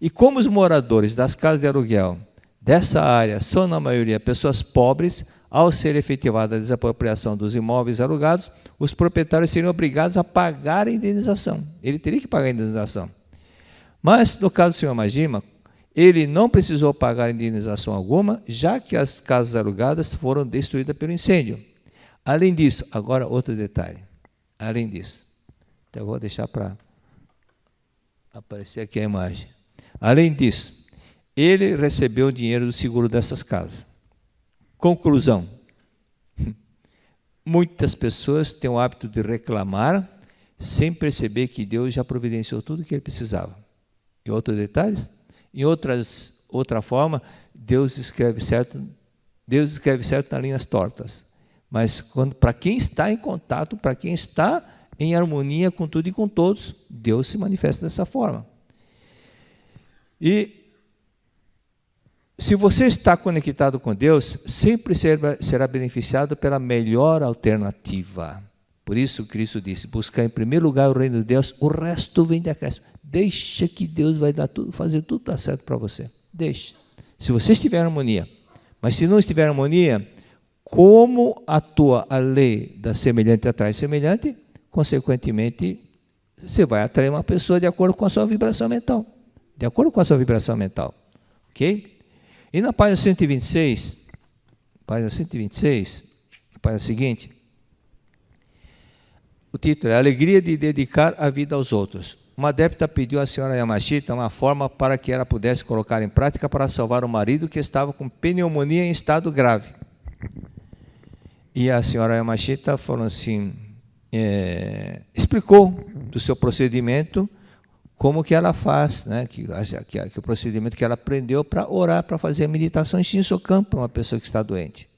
E como os moradores das casas de aluguel dessa área são, na maioria, pessoas pobres, ao ser efetivada a desapropriação dos imóveis alugados, os proprietários seriam obrigados a pagar a indenização. Ele teria que pagar a indenização. Mas, no caso do senhor Majima, ele não precisou pagar indenização alguma, já que as casas alugadas foram destruídas pelo incêndio. Além disso, agora outro detalhe. Além disso, eu vou deixar para aparecer aqui a imagem. Além disso, ele recebeu o dinheiro do seguro dessas casas. Conclusão. Muitas pessoas têm o hábito de reclamar sem perceber que Deus já providenciou tudo o que ele precisava. E outros detalhes? Em outra forma, Deus escreve certo nas linhas tortas. Mas para quem está em contato, para quem está em harmonia com tudo e com todos, Deus se manifesta dessa forma. E se você está conectado com Deus, sempre será beneficiado pela melhor alternativa. Por isso Cristo disse, buscar em primeiro lugar o reino de Deus, o resto vem de acréscimo. Deixa que Deus vai dar tudo, fazer tudo dar certo para você. Deixa. Se você estiver em harmonia. Mas se não estiver em harmonia, como atua a lei da semelhante atrai semelhante, consequentemente, você vai atrair uma pessoa de acordo com a sua vibração mental. De acordo com a sua vibração mental. Ok? E na página 126, página seguinte, o título é Alegria de dedicar a vida aos outros. Uma adepta pediu à senhora Yamashita uma forma para que ela pudesse colocar em prática para salvar o marido que estava com pneumonia em estado grave. E a senhora Yamashita falou assim, explicou do seu procedimento, como que ela faz, né? que o procedimento que ela aprendeu para orar, para fazer a meditação em Shinsokan para uma pessoa que está doente.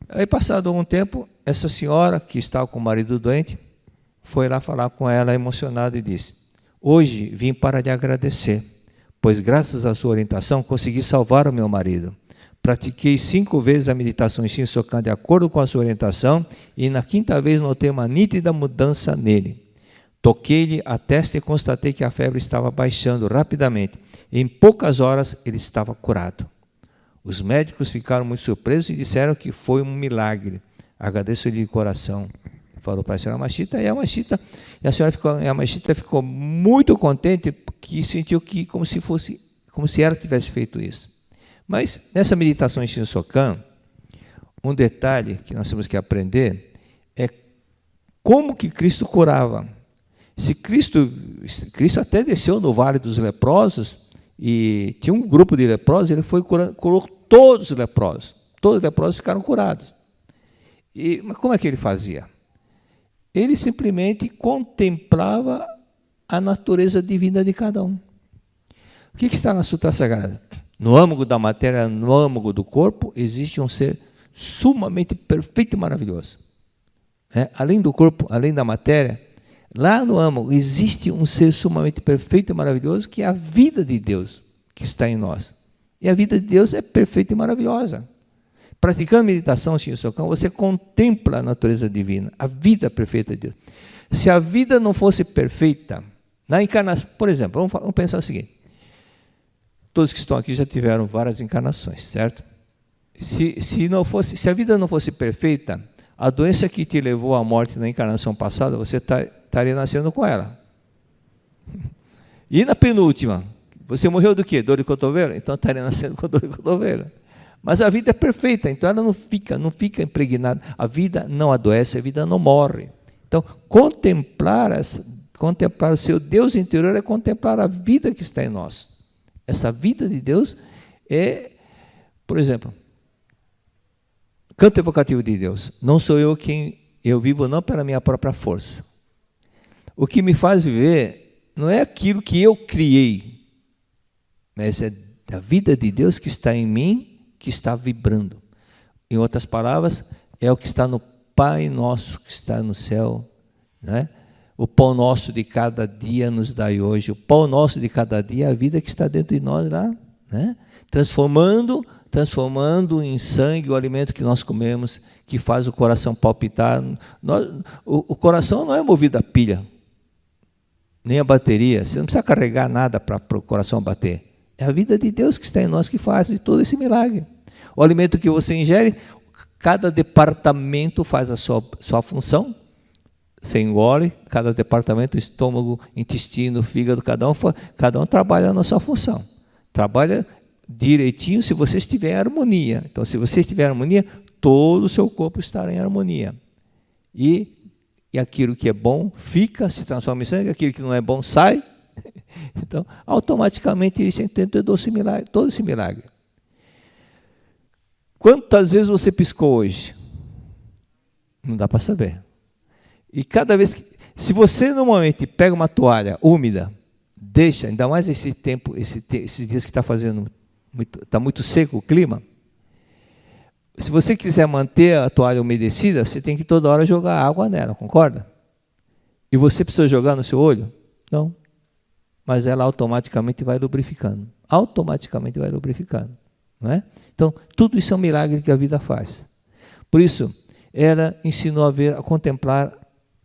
Aí, passado algum tempo, essa senhora que estava com o marido doente, foi lá falar com ela emocionada e disse, hoje vim para lhe agradecer, pois graças à sua orientação consegui salvar o meu marido. Pratiquei 5 vezes a meditação em Shinsokan de acordo com a sua orientação e na 5ª vez notei uma nítida mudança nele. Toquei-lhe a testa e constatei que a febre estava baixando rapidamente. Em poucas horas ele estava curado. Os médicos ficaram muito surpresos e disseram que foi um milagre. Agradeço-lhe de coração. Falou para a senhora Yamashita, e a senhora Yamashita ficou muito contente, que sentiu que como se ela tivesse feito isso. Mas nessa meditação em Shinsokan, um detalhe que nós temos que aprender é como que Cristo curava. Se Cristo até desceu no Vale dos Leprosos, e tinha um grupo de leprosos, ele foi curou todos os leprosos. Todos os leprosos ficaram curados. Mas como é que ele fazia? Ele simplesmente contemplava a natureza divina de cada um. O que está na Sutra Sagrada? No âmago da matéria, no âmago do corpo, existe um ser sumamente perfeito e maravilhoso. Além do corpo, além da matéria, lá no âmago existe um ser sumamente perfeito e maravilhoso, que é a vida de Deus que está em nós. E a vida de Deus é perfeita e maravilhosa. Praticando meditação, Shin Sokan, você contempla a natureza divina, a vida perfeita de Deus. Se a vida não fosse perfeita, na encarnação, por exemplo, vamos pensar o seguinte: todos que estão aqui já tiveram várias encarnações, certo? Se a vida não fosse perfeita, a doença que te levou à morte na encarnação passada, você estaria nascendo com ela. E na penúltima, você morreu do quê? Dor de cotovelo? Então estaria nascendo com dor de cotovelo. Mas a vida é perfeita, então ela não fica impregnada. A vida não adoece, a vida não morre. Então, contemplar o seu Deus interior é contemplar a vida que está em nós. Essa vida de Deus é, por exemplo, canto evocativo de Deus. Não sou eu quem eu vivo, não pela minha própria força. O que me faz viver não é aquilo que eu criei, mas é a vida de Deus que está em mim, que está vibrando. Em outras palavras, é o que está no Pai nosso que está no céu, né? O pão nosso de cada dia nos dai hoje. O pão nosso de cada dia é a vida que está dentro de nós lá, né? Transformando em sangue o alimento que nós comemos, que faz o coração palpitar. O coração não é movido a pilha, nem a bateria. Você não precisa carregar nada para o coração bater. É a vida de Deus que está em nós que faz todo esse milagre. O alimento que você ingere, cada departamento faz a sua função. Você engole, cada departamento, estômago, intestino, fígado, cada um trabalha na sua função. Trabalha direitinho se você estiver em harmonia. Então, se você estiver em harmonia, todo o seu corpo estará em harmonia. E aquilo que é bom fica, se transforma em sangue, aquilo que não é bom sai. Então, automaticamente, isso entende todo esse milagre. Quantas vezes você piscou hoje? Não dá para saber. E cada vez que... Se você, normalmente, pega uma toalha úmida, deixa, ainda mais esse tempo, esses dias que está muito seco o clima, se você quiser manter a toalha umedecida, você tem que toda hora jogar água nela, concorda? E você precisa jogar no seu olho? Não. Mas ela automaticamente vai lubrificando. Automaticamente vai lubrificando. Não é? Então, tudo isso é um milagre que a vida faz. Por isso, ela ensinou a contemplar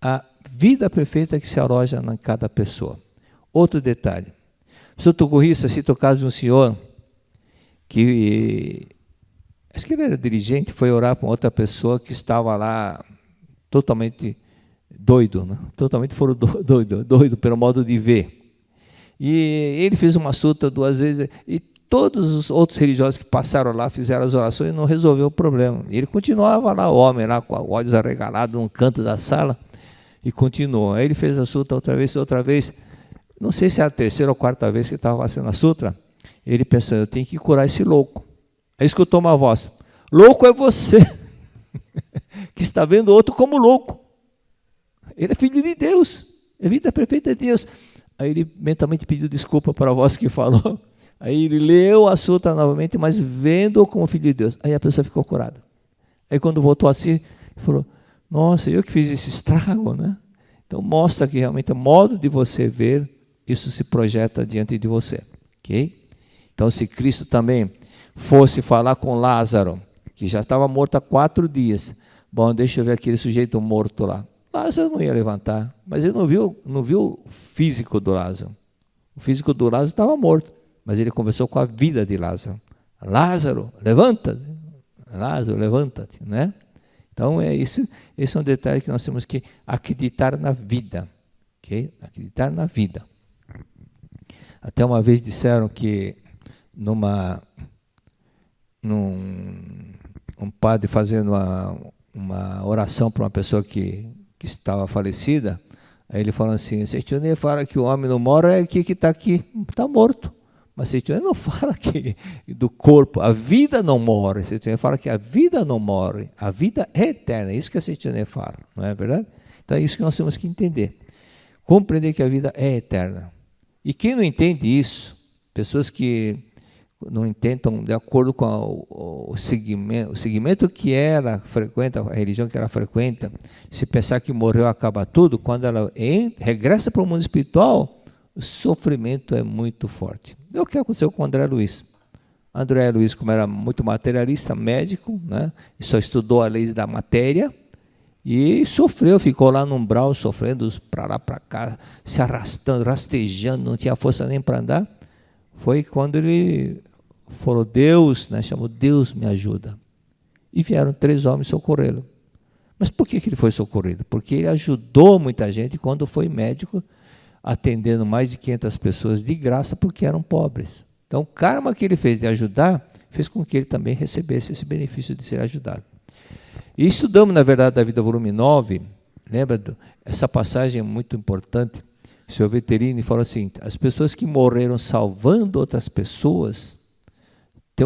a vida perfeita que se aloja em cada pessoa. Outro detalhe. O senhor Tucurrissa cita o caso de um senhor que, acho que ele era dirigente, foi orar para outra pessoa que estava lá totalmente doido, né? Totalmente doido pelo modo de ver. E ele fez uma sutra 2 vezes, e todos os outros religiosos que passaram lá fizeram as orações e não resolveu o problema. E ele continuava lá, o homem lá com olhos arregalados num canto da sala, e continuou. Aí ele fez a sutra outra vez, não sei se é a 3ª ou 4ª vez que estava fazendo a sutra, ele pensou, eu tenho que curar esse louco. Aí escutou uma voz, louco é você, que está vendo o outro como louco. Ele é filho de Deus, é vida perfeita de Deus. Aí ele mentalmente pediu desculpa para a voz que falou. Aí ele leu a sutra novamente, mas vendo-o como filho de Deus. Aí a pessoa ficou curada. Aí quando voltou a si, ele falou, nossa, eu que fiz esse estrago, né? Então mostra que realmente o modo de você ver, isso se projeta diante de você. Ok? Então se Cristo também fosse falar com Lázaro, que já estava morto há 4 dias. Bom, deixa eu ver aquele sujeito morto lá. Lázaro não ia levantar, mas ele não viu o físico do Lázaro. O físico do Lázaro estava morto, mas ele conversou com a vida de Lázaro. Lázaro, levanta-te. Lázaro, levanta-te, né? Então, esse é um detalhe que nós temos que acreditar na vida. Okay? Acreditar na vida. Até uma vez disseram que um padre fazendo uma oração para uma pessoa que estava falecida, aí ele falou assim, Seitione fala que o homem não morre, é que está aqui, está morto. Mas Seitione não fala que do corpo, a vida não morre. Seitione fala que a vida não morre, a vida é eterna, é isso que a Seitione fala, não é verdade? Então é isso que nós temos que entender, compreender que a vida é eterna. E quem não entende isso, pessoas que não tentam, de acordo com o segmento que ela frequenta, a religião que ela frequenta, se pensar que morreu acaba tudo, quando ela regressa para o mundo espiritual, o sofrimento é muito forte. É o que aconteceu com o André Luiz. André Luiz, como era muito materialista, médico, né, só estudou as leis da matéria, e sofreu, ficou lá no umbral, sofrendo para lá, para cá, se arrastando, rastejando, não tinha força nem para andar. Foi quando ele falou, Deus, né, chamou, Deus me ajuda. E vieram 3 homens socorrê-lo. Mas por que ele foi socorrido? Porque ele ajudou muita gente quando foi médico, atendendo mais de 500 pessoas de graça, porque eram pobres. Então, o karma que ele fez de ajudar, fez com que ele também recebesse esse benefício de ser ajudado. E estudamos, na verdade, da vida, volume 9, lembra? Essa passagem é muito importante. O senhor Vetterini falou assim, as pessoas que morreram salvando outras pessoas têm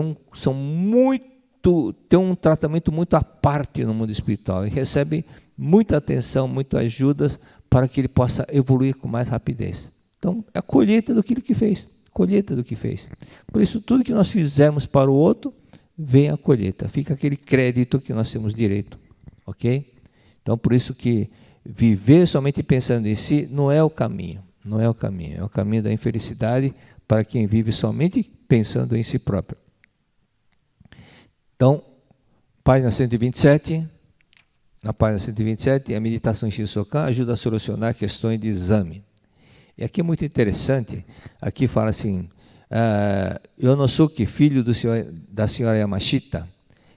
um tratamento muito à parte no mundo espiritual e recebem muita atenção, muitas ajudas para que ele possa evoluir com mais rapidez. Então, é a colheita do que fez, colheita do que fez. Por isso, tudo que nós fizermos para o outro, vem a colheita, fica aquele crédito que nós temos direito, ok? Então, por isso que viver somente pensando em si não é o caminho, não é o caminho, é o caminho da infelicidade para quem vive somente pensando em si próprio. Então, página 127, na página 127, a meditação em Shinsokan ajuda a solucionar questões de exame. E aqui é muito interessante, aqui fala assim, Yonosuke, filho da senhora Yamashita,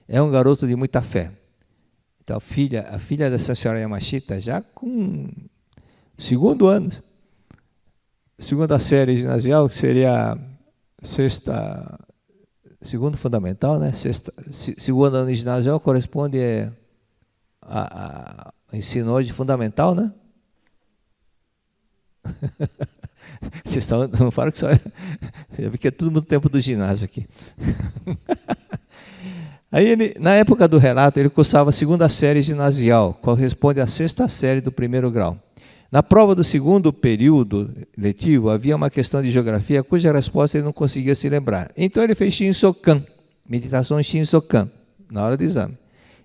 é um garoto de muita fé. Então, a filha dessa senhora Yamashita, já com 2º ano, segunda série ginasial, que seria segundo fundamental, né? Segundo ano ginasial corresponde a ensino hoje fundamental, né? Vocês não falam que só porque é tudo muito tempo do ginásio aqui. Aí ele, na época do relato, ele cursava a 2ª série ginasial, corresponde à 6ª série do 1º grau. Na prova do 2º período letivo, havia uma questão de geografia cuja resposta ele não conseguia se lembrar. Então ele fez Shinsokan, meditação em Shinsokan, na hora do exame.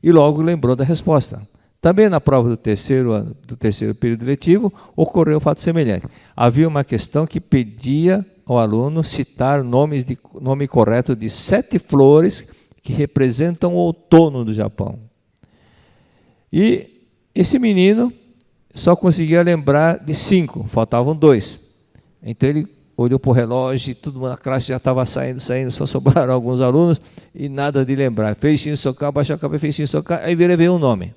E logo lembrou da resposta. Também na prova do 3º período letivo, ocorreu um fato semelhante. Havia uma questão que pedia ao aluno citar nome correto de 7 flores que representam o outono do Japão. E esse menino só conseguia lembrar de 5, faltavam 2. Então ele olhou para o relógio e todo mundo na classe já estava saindo, só sobraram alguns alunos e nada de lembrar. Fez Shinsokan, baixou a cabeça, fez Shinsokan, aí veio um nome.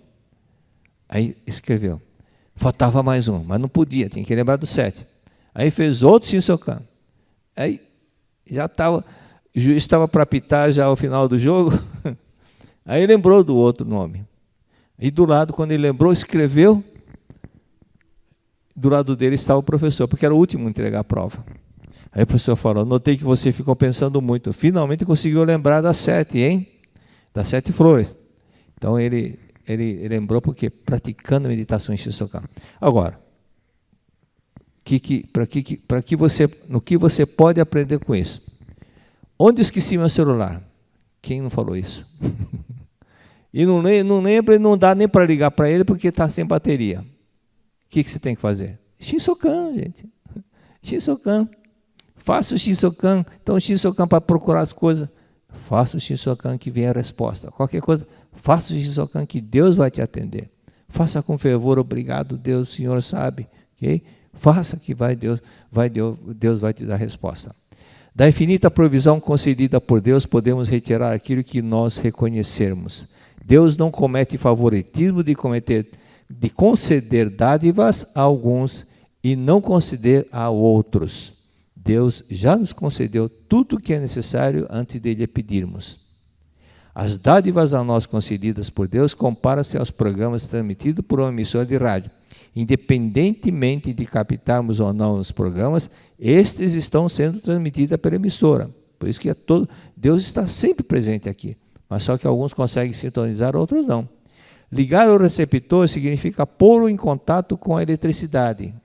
Aí escreveu. Faltava mais um, mas não podia, tinha que lembrar do 7. Aí fez outro Shinsokan. Aí já estava, o juiz estava para apitar já ao final do jogo. Aí lembrou do outro nome. E do lado, quando ele lembrou, escreveu. Do lado dele estava o professor, porque era o último a entregar a prova. Aí o professor falou, notei que você ficou pensando muito. Finalmente conseguiu lembrar das 7, hein? Das 7 flores. Então ele lembrou porque praticando meditação em Shinsokan. Agora, no que você pode aprender com isso? Onde eu esqueci meu celular? Quem não falou isso? E não lembra e não dá nem para ligar para ele porque está sem bateria. O que você tem que fazer? Shinsokan, gente. Shinsokan. Faça o Shinsokan. Então, o Shinsokan para procurar as coisas. Faça o Shinsokan que vem a resposta. Qualquer coisa, faça o Shinsokan que Deus vai te atender. Faça com fervor, obrigado, Deus, o Senhor sabe. Okay? Faça que Deus vai te dar a resposta. Da infinita provisão concedida por Deus, podemos retirar aquilo que nós reconhecermos. Deus não comete favoritismo de conceder dádivas a alguns e não conceder a outros. Deus já nos concedeu tudo o que é necessário antes de lhe pedirmos. As dádivas a nós concedidas por Deus comparam-se aos programas transmitidos por uma emissora de rádio. Independentemente de captarmos ou não os programas, estes estão sendo transmitidos pela emissora. Por isso que Deus está sempre presente aqui, mas só que alguns conseguem sintonizar, outros não. Ligar o receptor significa pô-lo em contato com a eletricidade.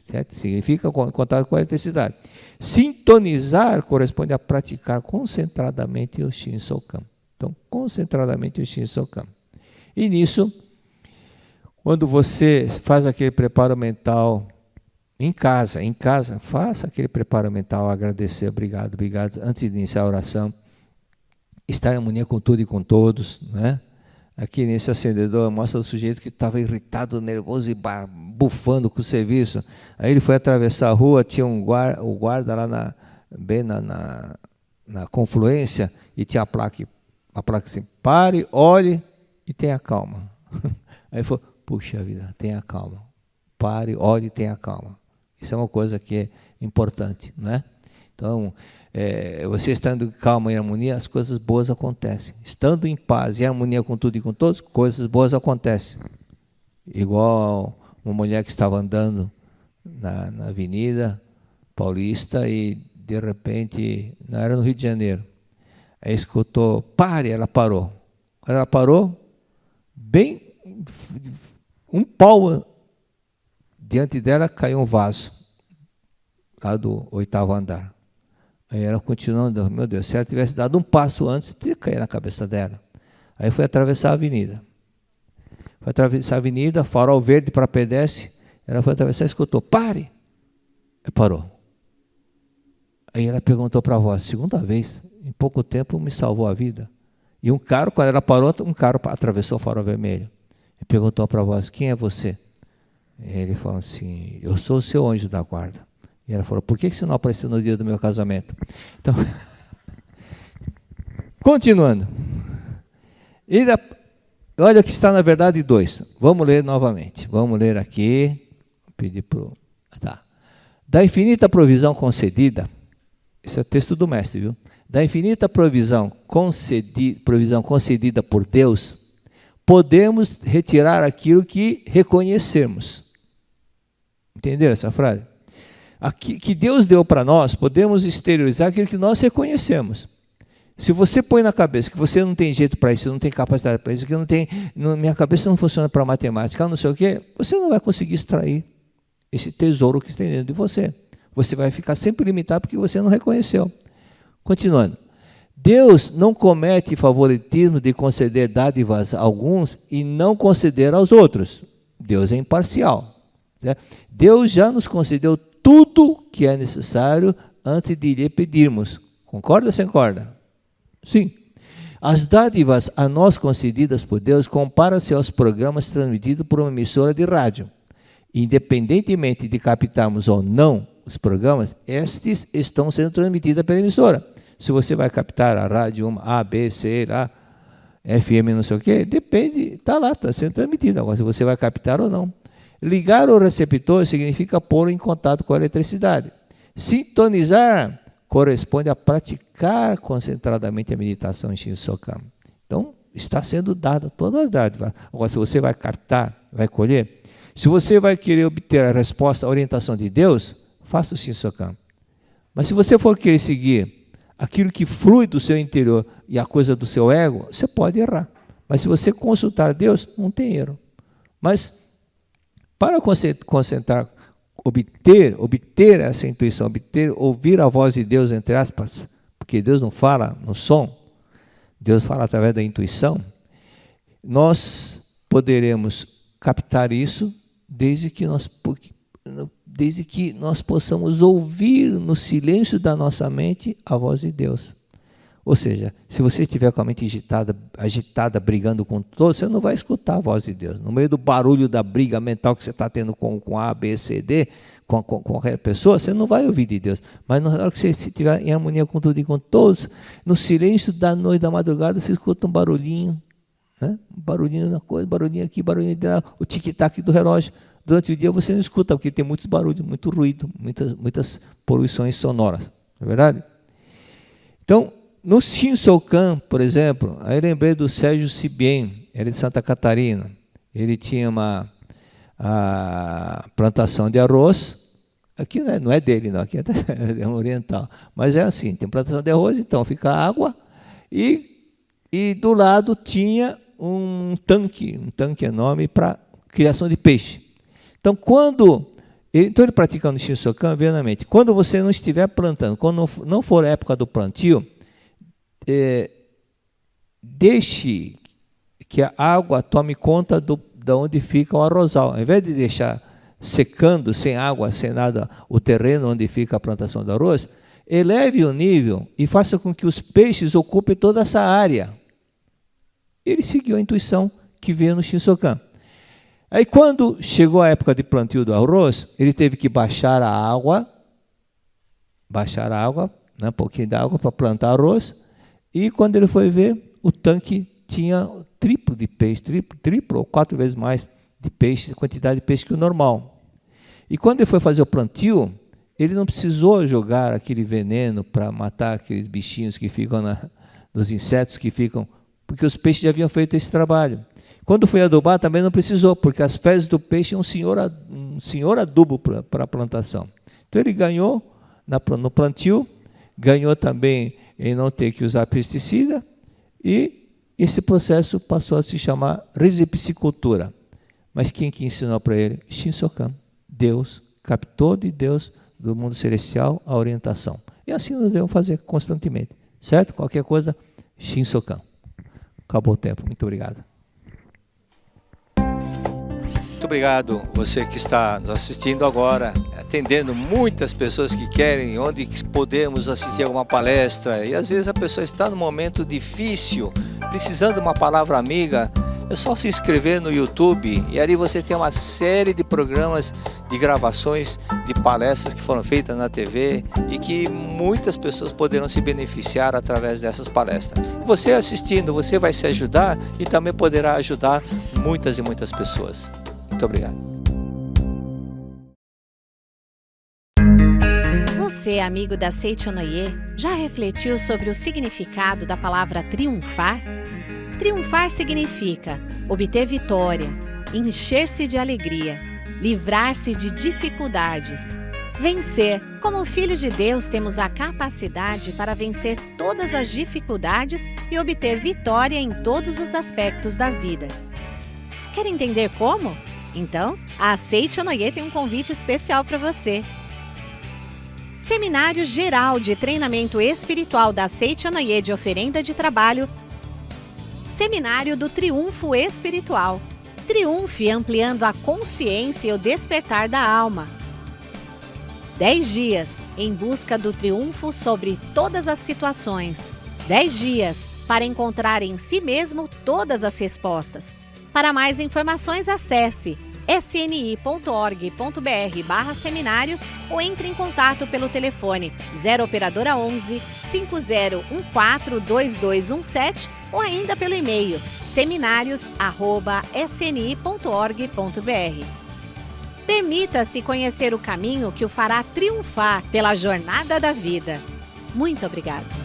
certo? Significa contato com a eletricidade. Sintonizar corresponde a praticar concentradamente o Shinsokan. Então, concentradamente o Shinsokan. E nisso, quando você faz aquele preparo mental em casa, faça aquele preparo mental, agradecer, obrigado, antes de iniciar a oração, estar em harmonia com tudo e com todos, né? Aqui nesse acendedor mostra o sujeito que estava irritado, nervoso e bufando com o serviço. Aí ele foi atravessar a rua, tinha o guarda lá bem na confluência, e tinha a placa assim, pare, olhe e tenha calma. Aí ele falou, puxa vida, tenha calma. Pare, olhe e tenha calma. Isso é uma coisa que é importante, não é? Então, você estando calma e em harmonia, as coisas boas acontecem. Estando em paz e em harmonia com tudo e com todos, coisas boas acontecem. Igual uma mulher que estava andando na Avenida Paulista e, de repente, não era no Rio de Janeiro. Aí escutou, pare, ela parou. Quando ela parou, bem um pau diante dela caiu um vaso, lá do 8º andar. Aí ela continuando, meu Deus, se ela tivesse dado um passo antes, teria caído na cabeça dela. Aí foi atravessar a avenida. Foi atravessar a avenida, farol verde para pedestre, ela foi atravessar e escutou, pare! E parou. Aí ela perguntou para a voz, segunda vez, em pouco tempo me salvou a vida. E um carro, quando ela parou, um carro atravessou o farol vermelho. E perguntou para a voz, quem é você? E ele falou assim, eu sou o seu anjo da guarda. E ela falou, por que você não apareceu no dia do meu casamento? Então, continuando. Olha que está na verdade 2. Vamos ler novamente. Vamos ler aqui. Pedir para tá. Da infinita provisão concedida, esse é o texto do mestre, viu? Da infinita provisão concedida por Deus, podemos retirar aquilo que reconhecemos. Entenderam essa frase? Aqui, que Deus deu para nós, podemos exteriorizar aquilo que nós reconhecemos. Se você põe na cabeça que você não tem jeito para isso, não tem capacidade para isso, que minha cabeça não funciona para matemática, não sei o quê, você não vai conseguir extrair esse tesouro que tem dentro de você. Você vai ficar sempre limitado porque você não reconheceu. Continuando. Deus não comete favoritismo de conceder dádivas a alguns e não conceder aos outros. Deus é imparcial. Né? Deus já nos concedeu tudo que é necessário antes de lhe pedirmos. Concorda ou sem concorda? Sim. As dádivas a nós concedidas por Deus comparam-se aos programas transmitidos por uma emissora de rádio. Independentemente de captarmos ou não os programas, estes estão sendo transmitidos pela emissora. Se você vai captar a rádio A, B, C, lá, FM, não sei o quê, depende, está lá, está sendo transmitido. Agora, se você vai captar ou não. Ligar o receptor significa pô-lo em contato com a eletricidade. Sintonizar corresponde a praticar concentradamente a meditação em Shinsokan. Então, está sendo dada todas as dádivas. Agora, se você vai captar, vai colher, se você vai querer obter a resposta, a orientação de Deus, faça o Shinsokan. Mas se você for querer seguir aquilo que flui do seu interior e a coisa do seu ego, você pode errar. Mas se você consultar Deus, não tem erro. Mas para concentrar, obter essa intuição, ouvir a voz de Deus, entre aspas, porque Deus não fala no som, Deus fala através da intuição, nós poderemos captar isso desde que nós possamos ouvir no silêncio da nossa mente a voz de Deus. Ou seja, se você estiver com a mente agitada, brigando com todos, você não vai escutar a voz de Deus. No meio do barulho da briga mental que você está tendo com A, B, C, D, com qualquer pessoa, você não vai ouvir de Deus. Mas na hora que você estiver em harmonia com tudo e com todos, no silêncio da noite, da madrugada, você escuta um barulhinho, né? Um barulhinho na coisa, barulhinho aqui, barulhinho lá, o tic-tac do relógio. Durante o dia você não escuta, porque tem muitos barulhos, muito ruído, muitas poluições sonoras. Não é verdade? Então, no Shinsokan, por exemplo, aí eu lembrei do Sérgio Sibien, ele é de Santa Catarina. Ele tinha a plantação de arroz, aqui não é dele, não, aqui é um oriental, mas é assim, tem plantação de arroz, então fica água, e do lado tinha um tanque enorme para criação de peixe. Então, quando Então ele praticando o Shinsokan, veio na mente, quando você não estiver plantando, quando não for a época do plantio, deixe que a água tome conta de onde fica o arrozal. Ao invés de deixar secando, sem água, sem nada, o terreno onde fica a plantação do arroz, eleve o nível e faça com que os peixes ocupem toda essa área. Ele seguiu a intuição que veio no Shinsokan. Aí quando chegou a época de plantio do arroz, ele teve que baixar a água, né, um pouquinho de água para plantar arroz, e quando ele foi ver, o tanque tinha triplo de peixe, triplo ou 4 vezes mais de peixe, quantidade de peixe que o normal. E quando ele foi fazer o plantio, ele não precisou jogar aquele veneno para matar aqueles bichinhos que ficam nos insetos que ficam, porque os peixes já haviam feito esse trabalho. Quando foi adubar, também não precisou, porque as fezes do peixe é um senhor adubo para a plantação. Então ele ganhou no plantio, ganhou também em não ter que usar pesticida, e esse processo passou a se chamar risipicicultura. Mas quem que ensinou para ele? Shinsokan. Deus captou de Deus, do mundo celestial, a orientação. E assim nós devemos fazer constantemente. Certo? Qualquer coisa, Shinsokan. Acabou o tempo. Muito obrigado. Muito obrigado, você que está nos assistindo agora, atendendo muitas pessoas que querem, onde podemos assistir alguma palestra, e às vezes a pessoa está num momento difícil, precisando de uma palavra amiga. É só se inscrever no YouTube e ali você tem uma série de programas de gravações de palestras que foram feitas na TV e que muitas pessoas poderão se beneficiar através dessas palestras. Você assistindo, você vai se ajudar e também poderá ajudar muitas e muitas pessoas. Muito obrigado. Você, amigo da Seicho Noye, já refletiu sobre o significado da palavra triunfar? Triunfar significa obter vitória, encher-se de alegria, livrar-se de dificuldades. Vencer. Como filhos de Deus, temos a capacidade para vencer todas as dificuldades e obter vitória em todos os aspectos da vida. Quer entender como? Então, a Seicho Noye tem um convite especial para você. Seminário Geral de Treinamento Espiritual da Seicho Noye de Oferenda de Trabalho. Seminário do Triunfo Espiritual. Triunfe ampliando a consciência e o despertar da alma. 10 dias em busca do triunfo sobre todas as situações. 10 dias para encontrar em si mesmo todas as respostas. Para mais informações, acesse sni.org.br/seminários ou entre em contato pelo telefone 0 operadora 11 5014 2217 ou ainda pelo e-mail seminarios@sni.org.br. Permita-se conhecer o caminho que o fará triunfar pela jornada da vida. Muito obrigada.